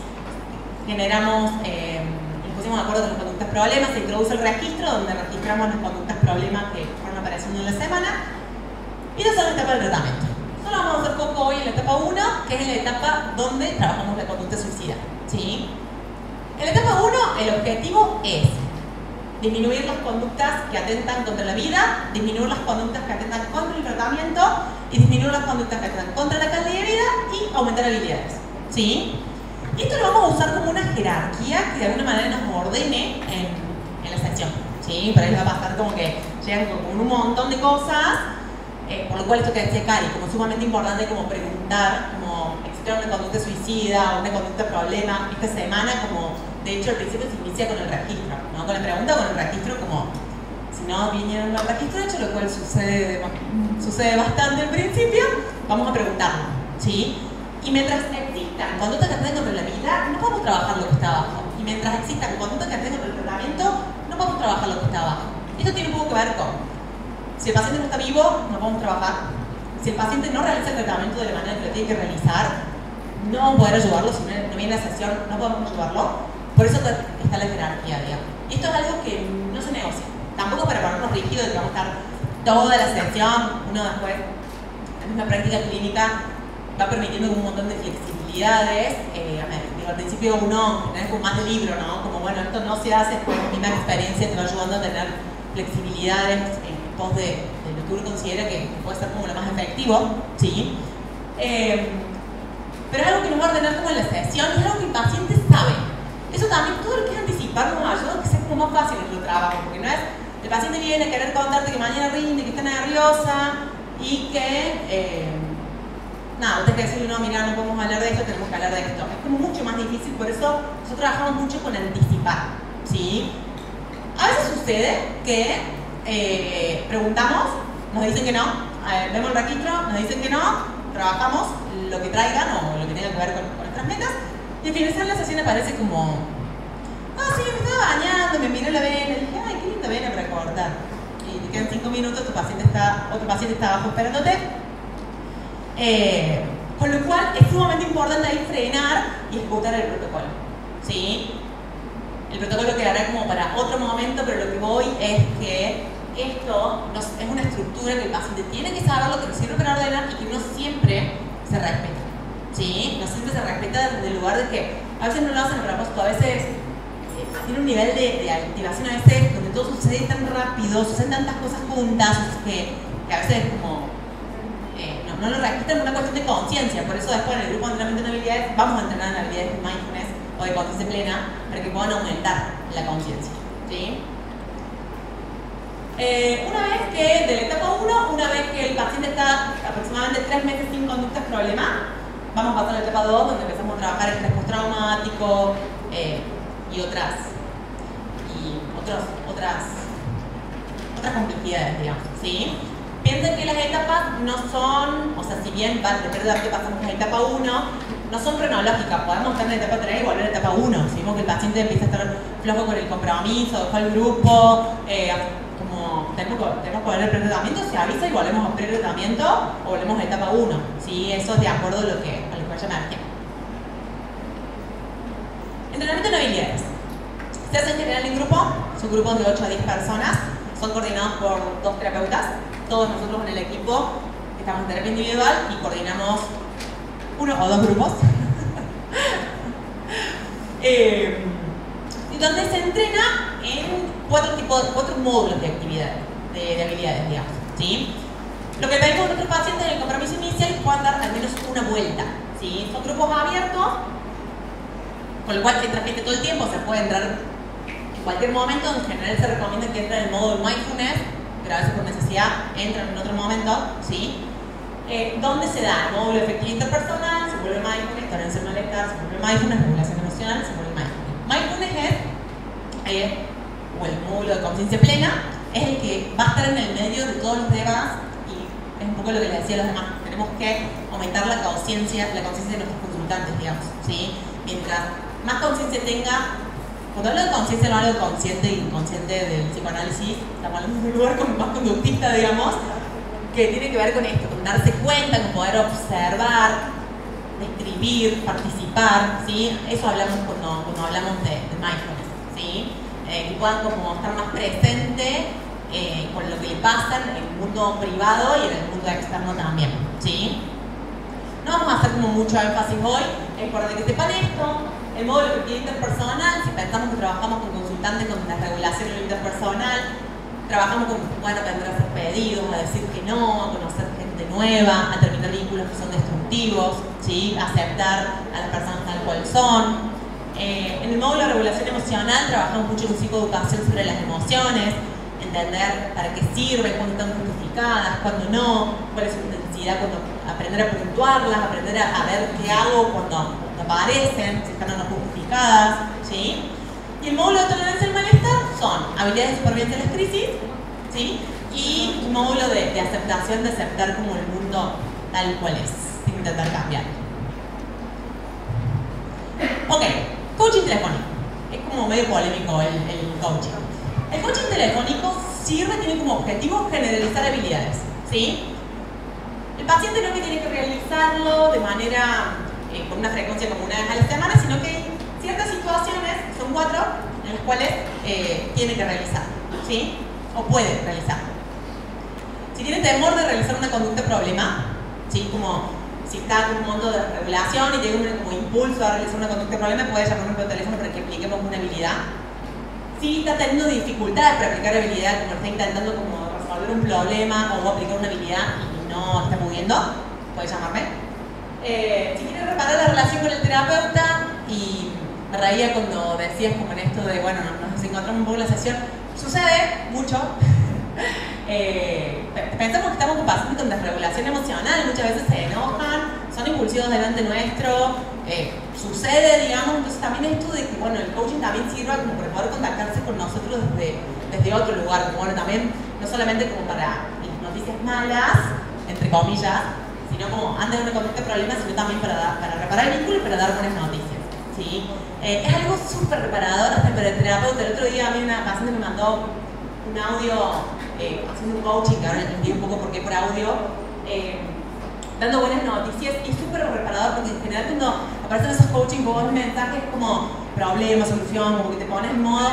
generamos, nos pusimos de acuerdo con las conductas problemas, se introduce el registro donde registramos las conductas problemas que fueron apareciendo en la semana, y esa es la etapa del tratamiento. Solo vamos a hacer foco hoy en la etapa 1, que es la etapa donde trabajamos la conducta suicida, ¿sí? En la etapa 1 el objetivo es disminuir las conductas que atentan contra la vida, disminuir las conductas que atentan contra el tratamiento y disminuir las conductas que atentan contra la calidad de vida y aumentar habilidades, ¿sí? Y esto lo vamos a usar como una jerarquía que de alguna manera nos ordene en la sección, ¿sí? Por ahí va a pasar como que llegan con un montón de cosas, por lo cual esto que decía Cari, como sumamente importante como preguntar, como existe una conducta suicida, una conducta problema. Esta semana, como de hecho al principio se inicia con el registro, ¿no? Con la pregunta, con el registro, como si no vinieron al registro hecho, lo cual sucede bastante al principio, vamos a preguntarlo, ¿sí? Y mientras existan conductas que atenten contra la vida, no podemos trabajar lo que está abajo. Y mientras existan conductas que atenten contra el tratamiento, no podemos trabajar lo que está abajo. Esto tiene un poco que ver con si el paciente no está vivo, no podemos trabajar. Si el paciente no realiza el tratamiento de la manera que lo tiene que realizar, no vamos a poder ayudarlo. Si no viene a la sesión, no podemos ayudarlo. Por eso está la jerarquía, digamos. Y esto es algo que no se negocia. Tampoco para ponernos rígidos de que vamos a estar toda la sesión, uno después, la misma práctica clínica va permitiendo un montón de flexibilidades. Al principio uno tiene como más de libro, ¿no? Como bueno, esto no se hace, pues mi experiencia te va ayudando a tener flexibilidades en pos de lo que uno considera que puede ser como lo más efectivo, ¿sí? Pero es algo que nos va a ordenar como en la sesión, es algo que el paciente sabe. Eso también, todo lo que es anticipar nos ayuda a que sea como más fácil nuestro trabajo, porque no es, el paciente viene a querer contarte que mañana rinde, que está nerviosa y que nada, usted que decirle, no, mira, no podemos hablar de esto, tenemos que hablar de esto. Es como mucho más difícil, por eso nosotros trabajamos mucho con anticipar, ¿sí? A veces sucede que preguntamos, nos dicen que no, vemos el registro, nos dicen que no, trabajamos lo que traigan o lo que tenga que ver con nuestras metas, y al finalizar la sesión aparece como, sí, me estaba bañando, me miró la vena, y dije, ay, qué linda vena para cortar. Y te quedan 5 minutos, otro paciente está abajo esperándote. Con lo cual es sumamente importante ahí frenar y ejecutar el protocolo, ¿sí? El protocolo quedará como para otro momento, pero lo que voy es que esto es una estructura que el paciente tiene que saber lo que nos sirve para ordenar y que no siempre se respeta, ¿sí? No siempre se respeta desde el lugar de que a veces no lo hacen a propósito, a veces tiene un nivel de activación a veces donde todo sucede tan rápido, suceden tantas cosas juntas que a veces es como no lo registran por una cuestión de conciencia. Por eso después en el grupo de entrenamiento de habilidades vamos a entrenar en habilidades de mindfulness o de conciencia plena para que puedan aumentar la conciencia, ¿sí? Una vez que, de la etapa 1, una vez que el paciente está aproximadamente 3 meses sin conductas problema, vamos a pasar a la etapa 2, donde empezamos a trabajar el estrés postraumático y otras complejidades, digamos, ¿sí? Piensen que las etapas no son, o sea, si bien recuerda que pasamos a la etapa 1, no son cronológicas, podemos estar en la etapa 3 y volver a la etapa 1. Si vemos que el paciente empieza a estar flojo con el compromiso, dejó el grupo, como tenemos que volver al pretratamiento, se avisa y volvemos a pretratamiento o volvemos a etapa 1. ¿Sí? Eso es de acuerdo a lo que vaya emergiendo. Entrenamiento en habilidades. Se hace en general en grupo, son grupos de 8 a 10 personas, son coordinados por 2 terapeutas. Todos nosotros en el equipo estamos en terapia individual y coordinamos 1 o 2 grupos. Donde se entrena en 4 módulos de actividades, de habilidades, digamos. ¿Sí? Lo que pedimos a nuestros pacientes en el compromiso inicial es puedan dar al menos una vuelta. ¿Sí? Son grupos abiertos, con lo cual entra gente todo el tiempo, se puede entrar en cualquier momento. En general se recomienda que entren en el modo mindfulness, pero a veces por necesidad entran en otro momento. ¿Sí? ¿Dónde se da? El módulo de efectividad interpersonal, se vuelve mindfulness, tolerancia al malestar, se vuelve mindfulness, regulación emocional, se vuelve mindfulness. Mindfulness es, o el módulo de conciencia plena, es el que va a estar en el medio de todos los demás y es un poco lo que les decía a los demás. Tenemos que aumentar la conciencia de nuestros consultantes, digamos. ¿Sí? Mientras más conciencia tenga, cuando hablo de conciencia no hablo de consciente y inconsciente del psicoanálisis, estamos hablando de un lugar más conductista, digamos, que tiene que ver con esto, con darse cuenta, con poder observar, describir, participar, ¿sí? Eso hablamos cuando hablamos de mindfulness, ¿sí? Que puedan como estar más presentes con lo que le pasa en el mundo privado y en el mundo externo también, ¿sí? No vamos a hacer como mucho énfasis hoy, es importante que sepan esto. El módulo de efectividad interpersonal, si pensamos que trabajamos con consultantes con la regulación en lo interpersonal, trabajamos con que puedan aprender a hacer pedidos, a decir que no, a conocer gente nueva, a terminar vínculos que son destructivos, ¿sí? A aceptar a las personas tal cual son. En el módulo de regulación emocional trabajamos mucho en psicoeducación sobre las emociones, entender para qué sirven, cuándo están justificadas, cuándo no, cuál es su intensidad, cuando aprender a puntuarlas, aprender a ver qué hago cuando aparecen, si están o no justificadas, ¿sí? Y el módulo de tolerancia al malestar son habilidades de supervivencia en las crisis, ¿sí? Y un módulo de aceptación, de aceptar como el mundo tal cual es, sin intentar cambiar. Ok, coaching telefónico. Es como medio polémico el coaching. El coaching telefónico tiene como objetivo generalizar habilidades, ¿sí? El paciente no es que tiene que realizarlo de manera, con una frecuencia como una vez a la semana, sino que hay ciertas situaciones, son 4, en las cuales tiene que realizar, ¿sí? O puede realizar. Si tiene temor de realizar una conducta problema, ¿sí? Como si está en un mundo de regulación y tiene como impulso a realizar una conducta problema, puede llamarme por teléfono para que apliquemos una habilidad. Si está teniendo dificultades para aplicar habilidad, como está intentando como resolver un problema o aplicar una habilidad y no está pudiendo, puede llamarme. Si quiere reparar la relación con el terapeuta, y me reía cuando decías como en esto de, bueno, nos encontramos un poco en la sesión, sucede mucho. Pensamos que estamos con pacientes con desregulación emocional, muchas veces se enojan, son impulsivos delante nuestro, sucede, digamos. Entonces también esto de que, bueno, el coaching también sirva como para poder contactarse con nosotros desde otro lugar, como, bueno, también no solamente como para noticias malas, entre comillas, sino como antes de una conducta de problemas, sino también para reparar el vínculo y para dar buenas noticias, ¿sí? Es algo súper reparador hasta para el terapeuta. El otro día a mí una paciente me mandó un audio haciendo un coaching, que ahora entendí un poco por qué por audio, dando buenas noticias, y es súper reparador porque en general cuando aparecen esos coaching vos ves mensajes como problema, solución, como que te pones en modo,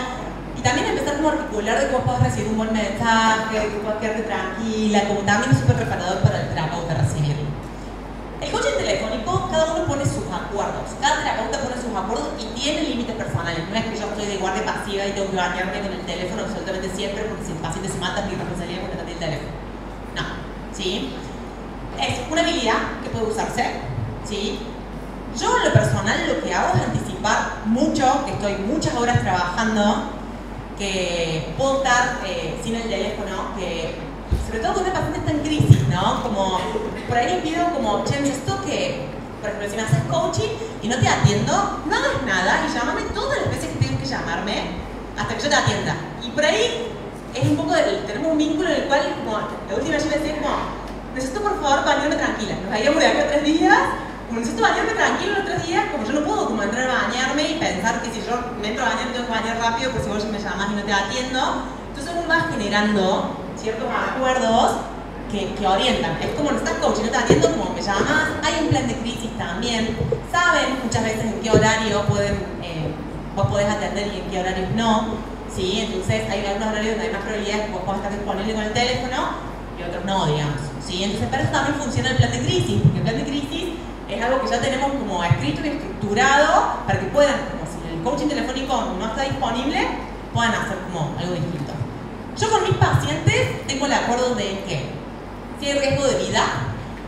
y también empezar como a articular de cómo puedes recibir un buen mensaje, de que puedes quedarte tranquila, como también es súper reparador para el terapeuta recibirlo. El coaching telefónico, cada uno pone sus acuerdos, cada terapeuta pone sus acuerdos y tiene límites personales. No es que yo estoy de guardia pasiva y tengo que bañarme con el teléfono absolutamente siempre, porque si el paciente se mata, mi responsabilidad porque atendí el teléfono. No, ¿sí? Es una habilidad que puede usarse, ¿sí? Yo en lo personal lo que hago es anticipar mucho, que estoy muchas horas trabajando, que puedo estar sin el teléfono, que sobre todo cuando una paciente está en crisis, ¿no? Como por ahí les pido como, che, esto que, por ejemplo, si me haces coaching y no te atiendo, no hagas nada y llámame todas las veces que tengas que llamarme hasta que yo te atienda. Y por ahí es un poco tenemos un vínculo en el cual, como la última vez yo le decía como, necesito por favor bañarme tranquila. Nos veíamos de aquí a 3 días, como necesito bañarme tranquilo los 3 días, como yo no puedo como entrar a bañarme y pensar que si yo me entro a bañar me tengo que bañar rápido, pues si vos me llamás y no te atiendo. Entonces uno va generando ciertos acuerdos que orientan. Es como no estás coaching, no te atiendo como me llamas, hay un plan de crisis también, saben muchas veces en qué horario vos podés atender y en qué horarios no, ¿sí? Entonces hay algunos horarios donde hay más probabilidades que vos podés estar disponible con el teléfono y otros no, digamos, ¿sí? Entonces para eso también funciona el plan de crisis, porque el plan de crisis es algo que ya tenemos como escrito y estructurado para que puedan, como si el coaching telefónico no está disponible, puedan hacer como algo distinto. Yo con mis pacientes tengo el acuerdo de que si hay riesgo de vida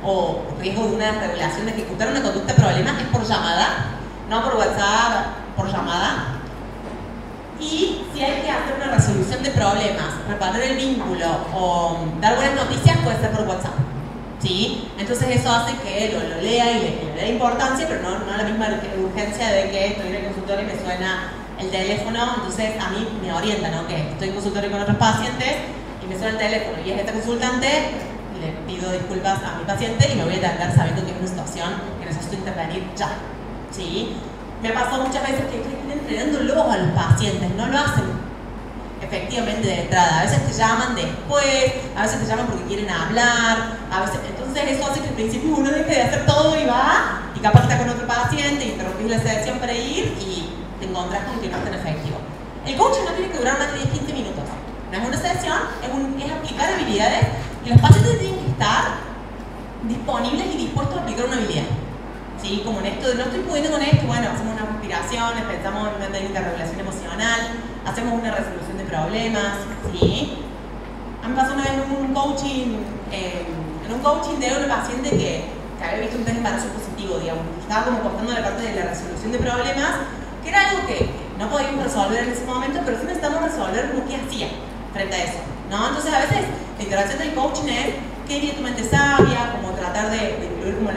o riesgo de una regulación de ejecutar una conducta problema es por llamada, no por WhatsApp, por llamada. Y si hay que hacer una resolución de problemas, reparar el vínculo o dar buenas noticias, puede ser por WhatsApp, ¿sí? Entonces eso hace que lo lea y le dé importancia, pero no la misma urgencia de que estoy en el consultorio y me suena el teléfono. Entonces a mí me orienta, ¿no? Que estoy en consultorio con otros pacientes y me suena el teléfono y es esta consultante, le pido disculpas a mi paciente y me voy a atender sabiendo que es una situación que necesito intervenir ya, ¿sí? Me ha pasado muchas veces que estoy entrenándolos a los pacientes, no lo hacen efectivamente de entrada. A veces te llaman después, a veces te llaman porque quieren hablar, a veces, entonces eso hace que al principio uno deje de hacer todo y va, y capaz está con otro paciente, interrumpís la sesión para ir y te encontrás con que no es tan efectivo. El coaching no tiene que durar más de 10-15 minutos. No es una sesión, es aplicar habilidades y los pacientes tienen que estar disponibles y dispuestos a aplicar una habilidad. ¿Sí? Como en esto de no estoy pudiendo con esto, bueno, hacemos unas respiraciones, pensamos en una técnica de regulación emocional, hacemos una resolución de problemas, ¿sí? A mí me pasó una vez en un coaching de una paciente que había visto un test de embarazo positivo, digamos, estaba como cortando la parte de la resolución de problemas, que era algo que no podíamos resolver en ese momento, pero sí necesitamos resolver como qué hacía frente a eso, ¿no? Entonces a veces la interacción del coaching es qué iría tu mente sabia, como tratar de incluir como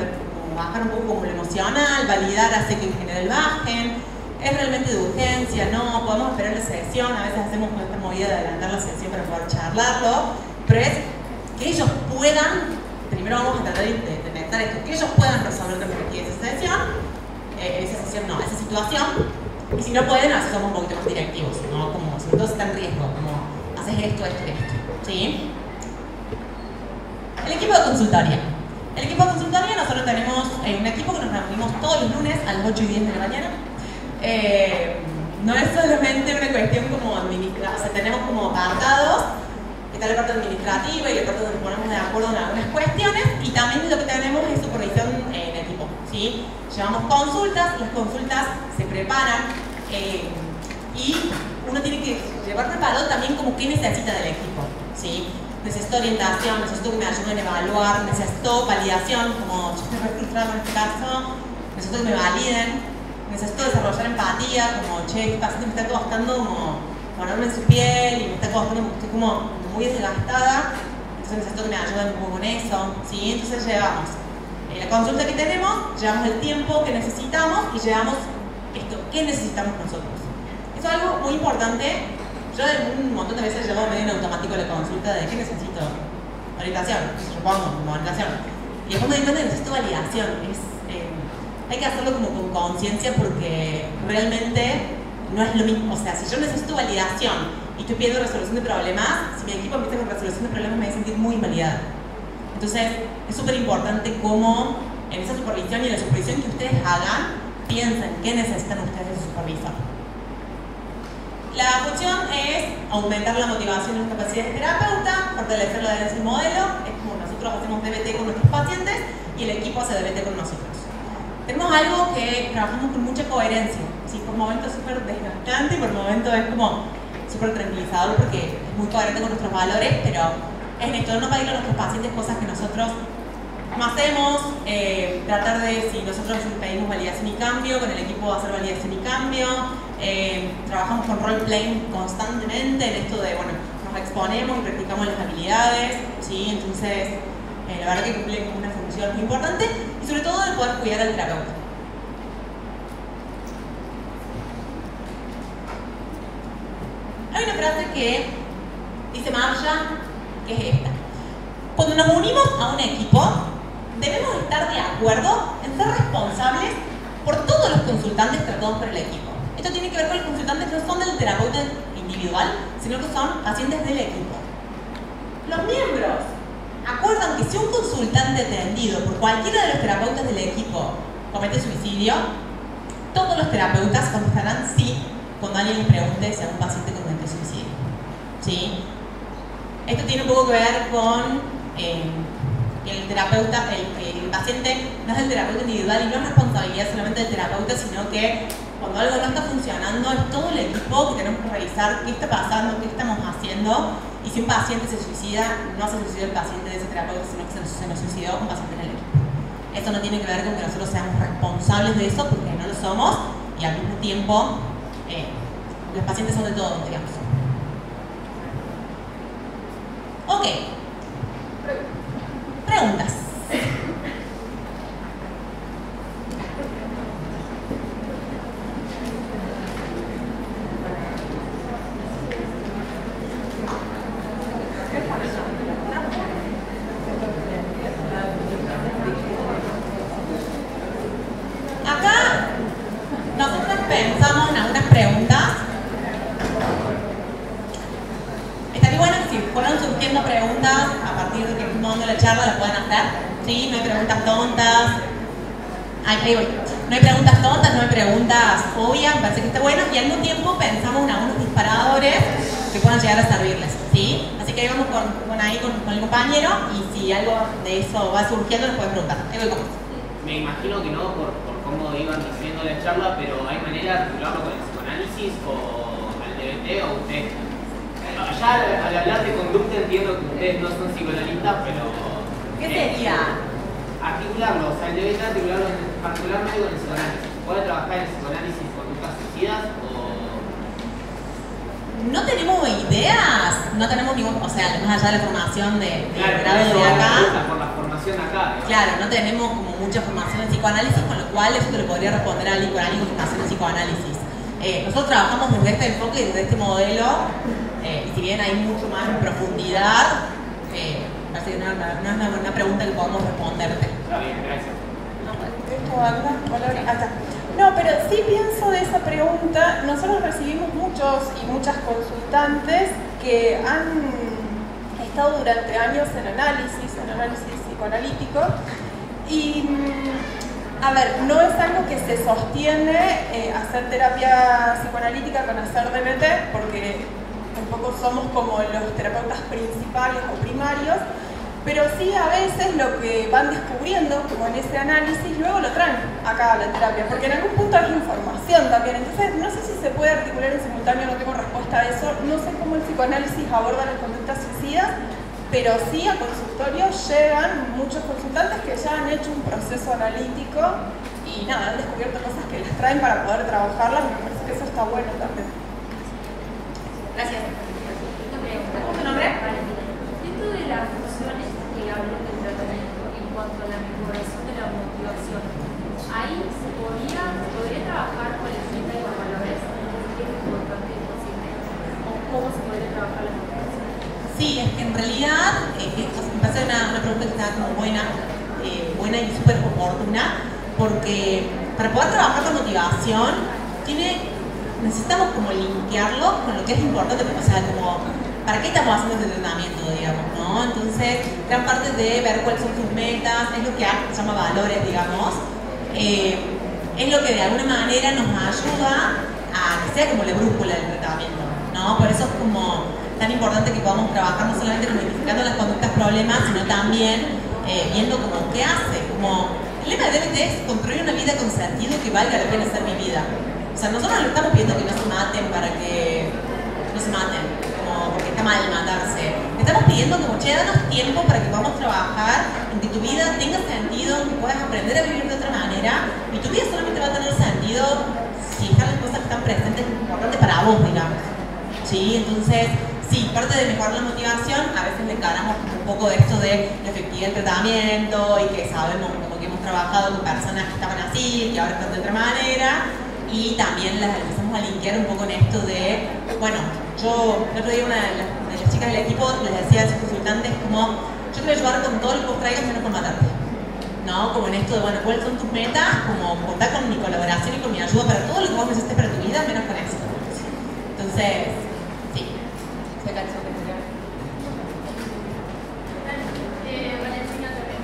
bajar un poco como lo emocional, validar hace que en general bajen, es realmente de urgencia, no, podemos esperar la sesión, a veces hacemos con esta movida de adelantar la sesión para poder charlarlo, pero es que ellos puedan, primero vamos a tratar de detectar esto, que ellos puedan resolver lo que requiere esa situación, y si no pueden, a veces somos un poquito más directivos, ¿no? Como sobre todo si está en riesgo, como haces esto, ¿sí? El equipo de consultoría. El equipo de consultoría, nosotros tenemos un equipo que nos reunimos todos los lunes a las 8 y 10 de la mañana. No es solamente una cuestión como administrativa, o sea, tenemos como apartados, está la parte administrativa y la parte donde nos ponemos de acuerdo en algunas cuestiones, y también lo que tenemos es supervisión en equipo, ¿sí? Llevamos consultas, las consultas se preparan y uno tiene que llevar preparado también como qué necesita del equipo, ¿sí? Necesito orientación, necesito que me ayuden a evaluar, necesito validación, como yo estoy re frustrada en este caso, necesito que me validen, necesito desarrollar empatía, como che, este paciente me está costando como ponerme en su piel y me está costando, estoy como muy desgastada, entonces necesito que me ayuden un poco con eso, ¿sí? Entonces llevamos la consulta que tenemos, llevamos el tiempo que necesitamos y llevamos esto, ¿qué necesitamos nosotros? Eso es algo muy importante. Yo un montón de veces llevo medio en automático la consulta de ¿qué necesito? Orientación, supongo, como orientación. Y después me di cuenta que necesito validación. Hay que hacerlo como con conciencia porque realmente no es lo mismo. O sea, si yo necesito validación y estoy pidiendo resolución de problemas, si mi equipo empieza con resolución de problemas me voy a sentir muy invalidada. Entonces, es súper importante cómo en esa supervisión y en la supervisión que ustedes hagan, piensen qué necesitan ustedes de su supervisor. La función es aumentar la motivación y las capacidades de terapeuta, fortalecer la adherencia al modelo, es como nosotros hacemos DBT con nuestros pacientes y el equipo hace DBT con nosotros. Tenemos algo que trabajamos con mucha coherencia, ¿sí? Por momentos es súper desgastante y por momentos es como súper tranquilizador porque es muy coherente con nuestros valores, pero es esto, no pedirle a nuestros pacientes cosas que nosotros no hacemos, tratar de, si nosotros pedimos validación y cambio, con el equipo hacer validación y cambio, trabajamos con role-playing constantemente en esto de, bueno, nos exponemos y practicamos las habilidades, ¿sí? Entonces, la verdad que cumple una función muy importante y sobre todo de poder cuidar al terapeuta. Hay una frase que dice Marcia, que es esta: cuando nos unimos a un equipo, debemos estar de acuerdo en ser responsables por todos los consultantes tratados por el equipo. Esto tiene que ver con los consultantes, no son del terapeuta individual, sino que son pacientes del equipo. Los miembros acuerdan que si un consultante atendido por cualquiera de los terapeutas del equipo comete suicidio, todos los terapeutas contestarán sí cuando alguien les pregunte si a un paciente comete suicidio. ¿Sí? Esto tiene un poco que ver con el terapeuta, el paciente no es el terapeuta individual y no es responsabilidad solamente del terapeuta, sino que cuando algo no está funcionando es todo el equipo que tenemos que revisar qué está pasando, qué estamos haciendo, y si un paciente se suicida, no se suicida el paciente de ese terapeuta, sino que se nos suicidó un paciente en el equipo. Esto no tiene que ver con que nosotros seamos responsables de eso, porque no lo somos, y al mismo tiempo los pacientes son de todos, digamos. Ok. Preguntas. Acá nosotros pensamos en algunas preguntas. Estaría bueno que si fueran surgiendo preguntas a partir de que estemos dando la charla, las puedan hacer. ¿Sí? No hay preguntas tontas. Ahí voy. No hay preguntas tontas, no hay preguntas obvias, me parece que está bueno. Y al mismo tiempo pensamos en algunos disparadores que puedan llegar a servirles. ¿Sí? Así que ahí vamos con el compañero, y si algo de eso va surgiendo, nos pueden preguntar. Ahí voy con vos. Me imagino que no, por cómo iban diciendo la charla, pero ¿hay manera de articularlo con el psicoanálisis o al DBT o usted? Ya al hablar de conducta entiendo que ustedes no son psicoanalistas, pero... ¿Qué sería? Articularlo, o sea, el DBT articularlo particularmente con el psicoanálisis. ¿Puede trabajar en el psicoanálisis con conductas suicidas o...? No tenemos ideas, no tenemos ningún, o sea, más allá de la formación de claro, grado de acá. Por la formación acá. ¿no? Claro, no tenemos como mucha formación en psicoanálisis, con lo cual eso te lo podría responder a alguien con formación en psicoanálisis. Nosotros trabajamos desde este enfoque y desde este modelo, y si bien hay mucho más en profundidad, parece que no es una pregunta que podamos responderte. Está bien, gracias. No, pero sí pienso de esa pregunta. Nosotros recibimos muchos y muchas consultantes que han estado durante años en análisis psicoanalítico, y a ver, no es algo que se sostiene hacer terapia psicoanalítica con hacer DBT, porque un poco somos como los terapeutas principales o primarios, pero sí a veces lo que van descubriendo, como en ese análisis, luego lo traen acá a la terapia, porque en algún punto es información también. Entonces, no sé si se puede articular en simultáneo, no tengo respuesta a eso. No sé cómo el psicoanálisis aborda las conductas suicidas, pero sí a consultorio llegan muchos consultantes que ya han hecho un proceso analítico y nada, han descubierto cosas que les traen para poder trabajarlas, y me parece que eso está bueno también. Gracias. ¿Cómo es tu nombre? Dentro de las funciones que hablo del tratamiento en cuanto a la mejoración de la motivación, ahí se podría trabajar con el meta y los valores, que es importante el paciente, o cómo se podría trabajar la motivación. Sí, es que en realidad me parece una pregunta que está como buena y súper oportuna, porque para poder trabajar la motivación necesitamos como linkearlo con lo que es importante, o sea, como ¿para qué estamos haciendo este tratamiento, digamos, no? Entonces, gran parte de ver cuáles son tus metas, es lo que se llama valores, digamos, es lo que de alguna manera nos ayuda a que sea como la brújula del tratamiento, ¿no? Por eso es como tan importante que podamos trabajar no solamente identificando las conductas problemas, sino también viendo como qué hace, como el lema de DBT es construir una vida con sentido que valga la pena ser vivida. O sea, nosotros no estamos pidiendo que no se maten para que no se maten, como porque está mal matarse. Le estamos pidiendo como, che, danos tiempo para que podamos trabajar en que tu vida tenga sentido, que puedas aprender a vivir de otra manera, y tu vida solamente va a tener sentido si están las cosas que están presentes importantes para vos, digamos. ¿Sí? Entonces, sí, parte de mejorar la motivación, a veces le encaramos un poco de esto de la efectividad del tratamiento y que sabemos como que hemos trabajado con personas que estaban así, que ahora están de otra manera. Y también las empezamos a linkear un poco en esto de, bueno, el otro día una de las chicas del equipo les decía a sus consultantes como, yo te voy a ayudar con todo lo que vos traigas menos con matarte, ¿no? Como en esto de, bueno, ¿cuáles son tus metas? Como contar con mi colaboración y con mi ayuda para todo lo que vos necesites para tu vida, menos con eso. Entonces, Valentina también.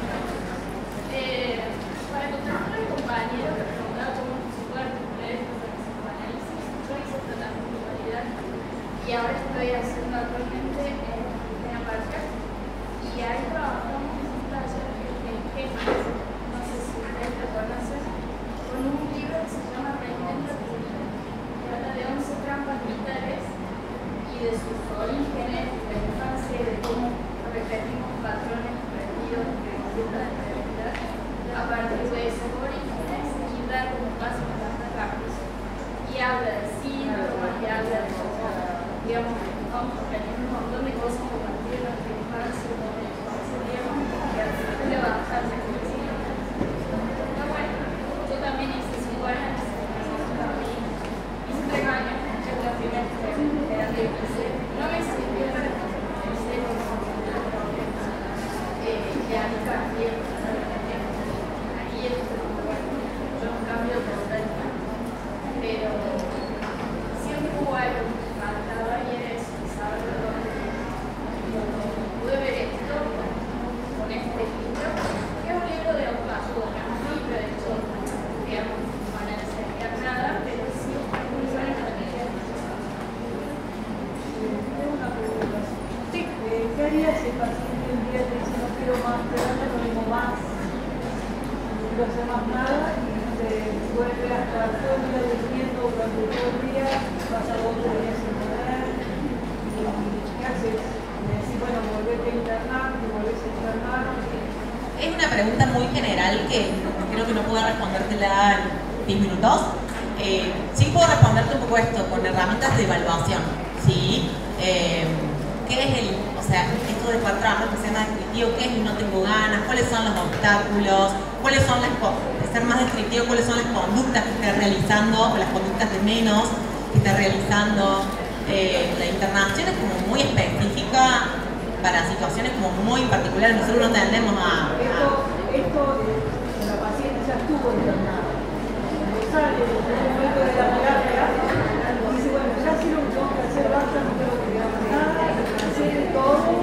Para contestar al compañero que preguntaba cómo se puede articular esto con el psicoanálisis, yo hice tratamiento de dualidad y ahora estoy haciendo actualmente en Parker y ahí trabajamos en un taller en Génesis, no sé si ustedes lo conocen, con un libro que se llama Reinventa tu vida. Trata de 11 trampas vitales y de sus orígenes, de la infancia y de cómo repetimos patrones aprendidos que nos gusta de la realidad a partir de esos orígenes y dar como paso para más rápido. Y habla de síndromes, y habla de cómo, digamos, vamos aprendiendo un montón de cosas a partir de nuestra infancia, digamos, que al final le bajarse con el síndrome. Pero bueno, yo también hice 5 años, hice 3 años, ya la primera terapia que hice, no me sirvió para que a mí también, ahí es yo un cambio total, pero siempre hubo algo que me faltaba y era eso, saberlo. Pude ver esto con este libro, que es un libro de autoayuda, no es un libro de hecho, digamos, para enseñar nada, pero sí es muy bueno para mí. Tengo una pregunta. ¿Qué haría si el paciente un día te dice no quiero más terapia, no tengo más, no quiero hacer más nada y se vuelve hasta todo el día durmiendo durante todo el día, pasa 2 o 3 días sin poder? ¿Qué haces? Me decís, bueno, volvete a internar, te volvés a internar. Es una pregunta muy general que creo que no puedo respondértela en 10 minutos. Sí puedo responderte un poco esto con herramientas de evaluación, ¿sí? ¿Qué es esto de 4 años que se llama descriptivo? ¿Qué es no tengo ganas? ¿Cuáles son los obstáculos? ¿Cuáles son de ser más descriptivo? ¿Cuáles son las conductas que esté realizando o las conductas de menos que esté realizando? La internación es como muy específica para situaciones como muy particulares. Nosotros no tendemos a... Esto la paciente ya estuvo internada. Cuando sale en el momento de la terapia, dice, bueno, ya sé lo que tengo que hacer, basta, no tengo que quedar nada, hacer todo.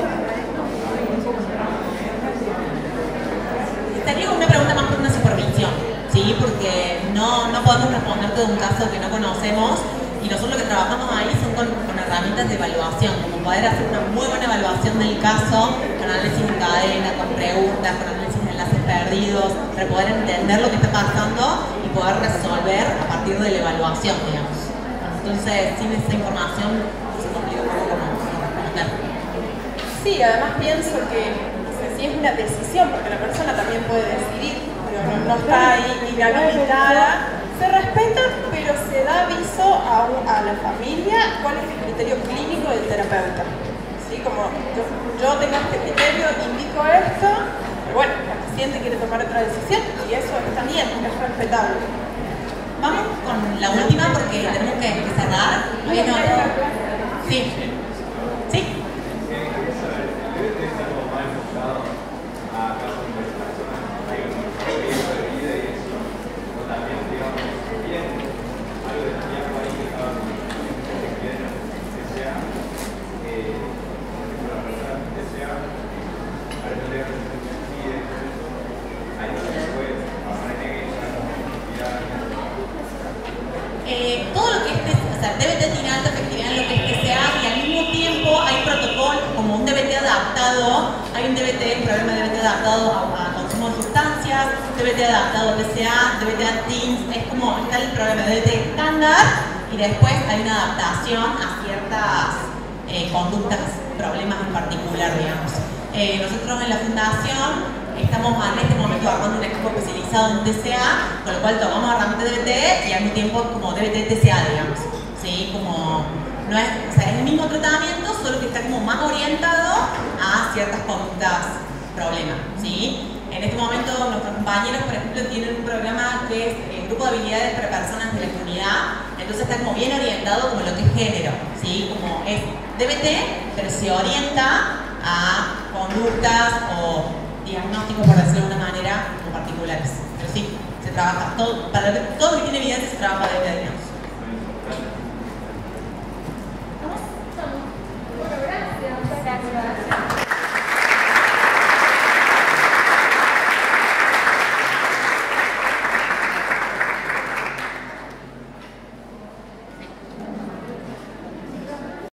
Estaría con una pregunta más por una supervisión, ¿sí? Porque no podemos responderte de un caso que no conocemos y nosotros lo que trabajamos ahí son con herramientas de evaluación, como poder hacer una muy buena evaluación del caso, con análisis en cadena, con preguntas, con análisis de enlaces perdidos, para poder entender lo que está pasando y poder resolver a partir de la evaluación, digamos. Entonces, sin esa información se complica un poco como responder. Sí, además pienso que si es una decisión, porque la persona también puede decidir, pero no está ahí inhabilitada, se respeta, pero se da aviso a la familia cuál es el criterio clínico del terapeuta. ¿Sí? Como yo tengo este criterio, indico esto, pero bueno, el paciente quiere tomar otra decisión y eso está bien, es respetable. Vamos con la última porque tenemos que cerrar. Sí. ¿Sí? Todo lo que DBT tiene alta efectividad en lo que es TCA y al mismo tiempo hay protocolos como un DBT adaptado, hay un programa de DBT adaptado a consumo de sustancias, DBT adaptado a TCA, DBT a Teens, es como está el programa de DBT estándar y después hay una adaptación a ciertas conductas, problemas en particular, digamos. Nosotros en la fundación estamos en este momento armando un equipo especializado en TCA, con lo cual tomamos herramientas de DBT y al mismo tiempo como DBT TCA, digamos. ¿Sí? Como no es, es el mismo tratamiento, solo que está como más orientado a ciertas conductas, problemas. ¿Sí? En este momento nuestros compañeros, por ejemplo, tienen un programa que es el grupo de habilidades para personas de la comunidad, entonces está como bien orientado como lo que es género, ¿sí? Como es DBT, pero se orienta a conductas o diagnósticos, por decirlo de una manera, como particulares. Pero sí, se trabaja todo, para todo lo que tiene evidencia se trabaja DBT.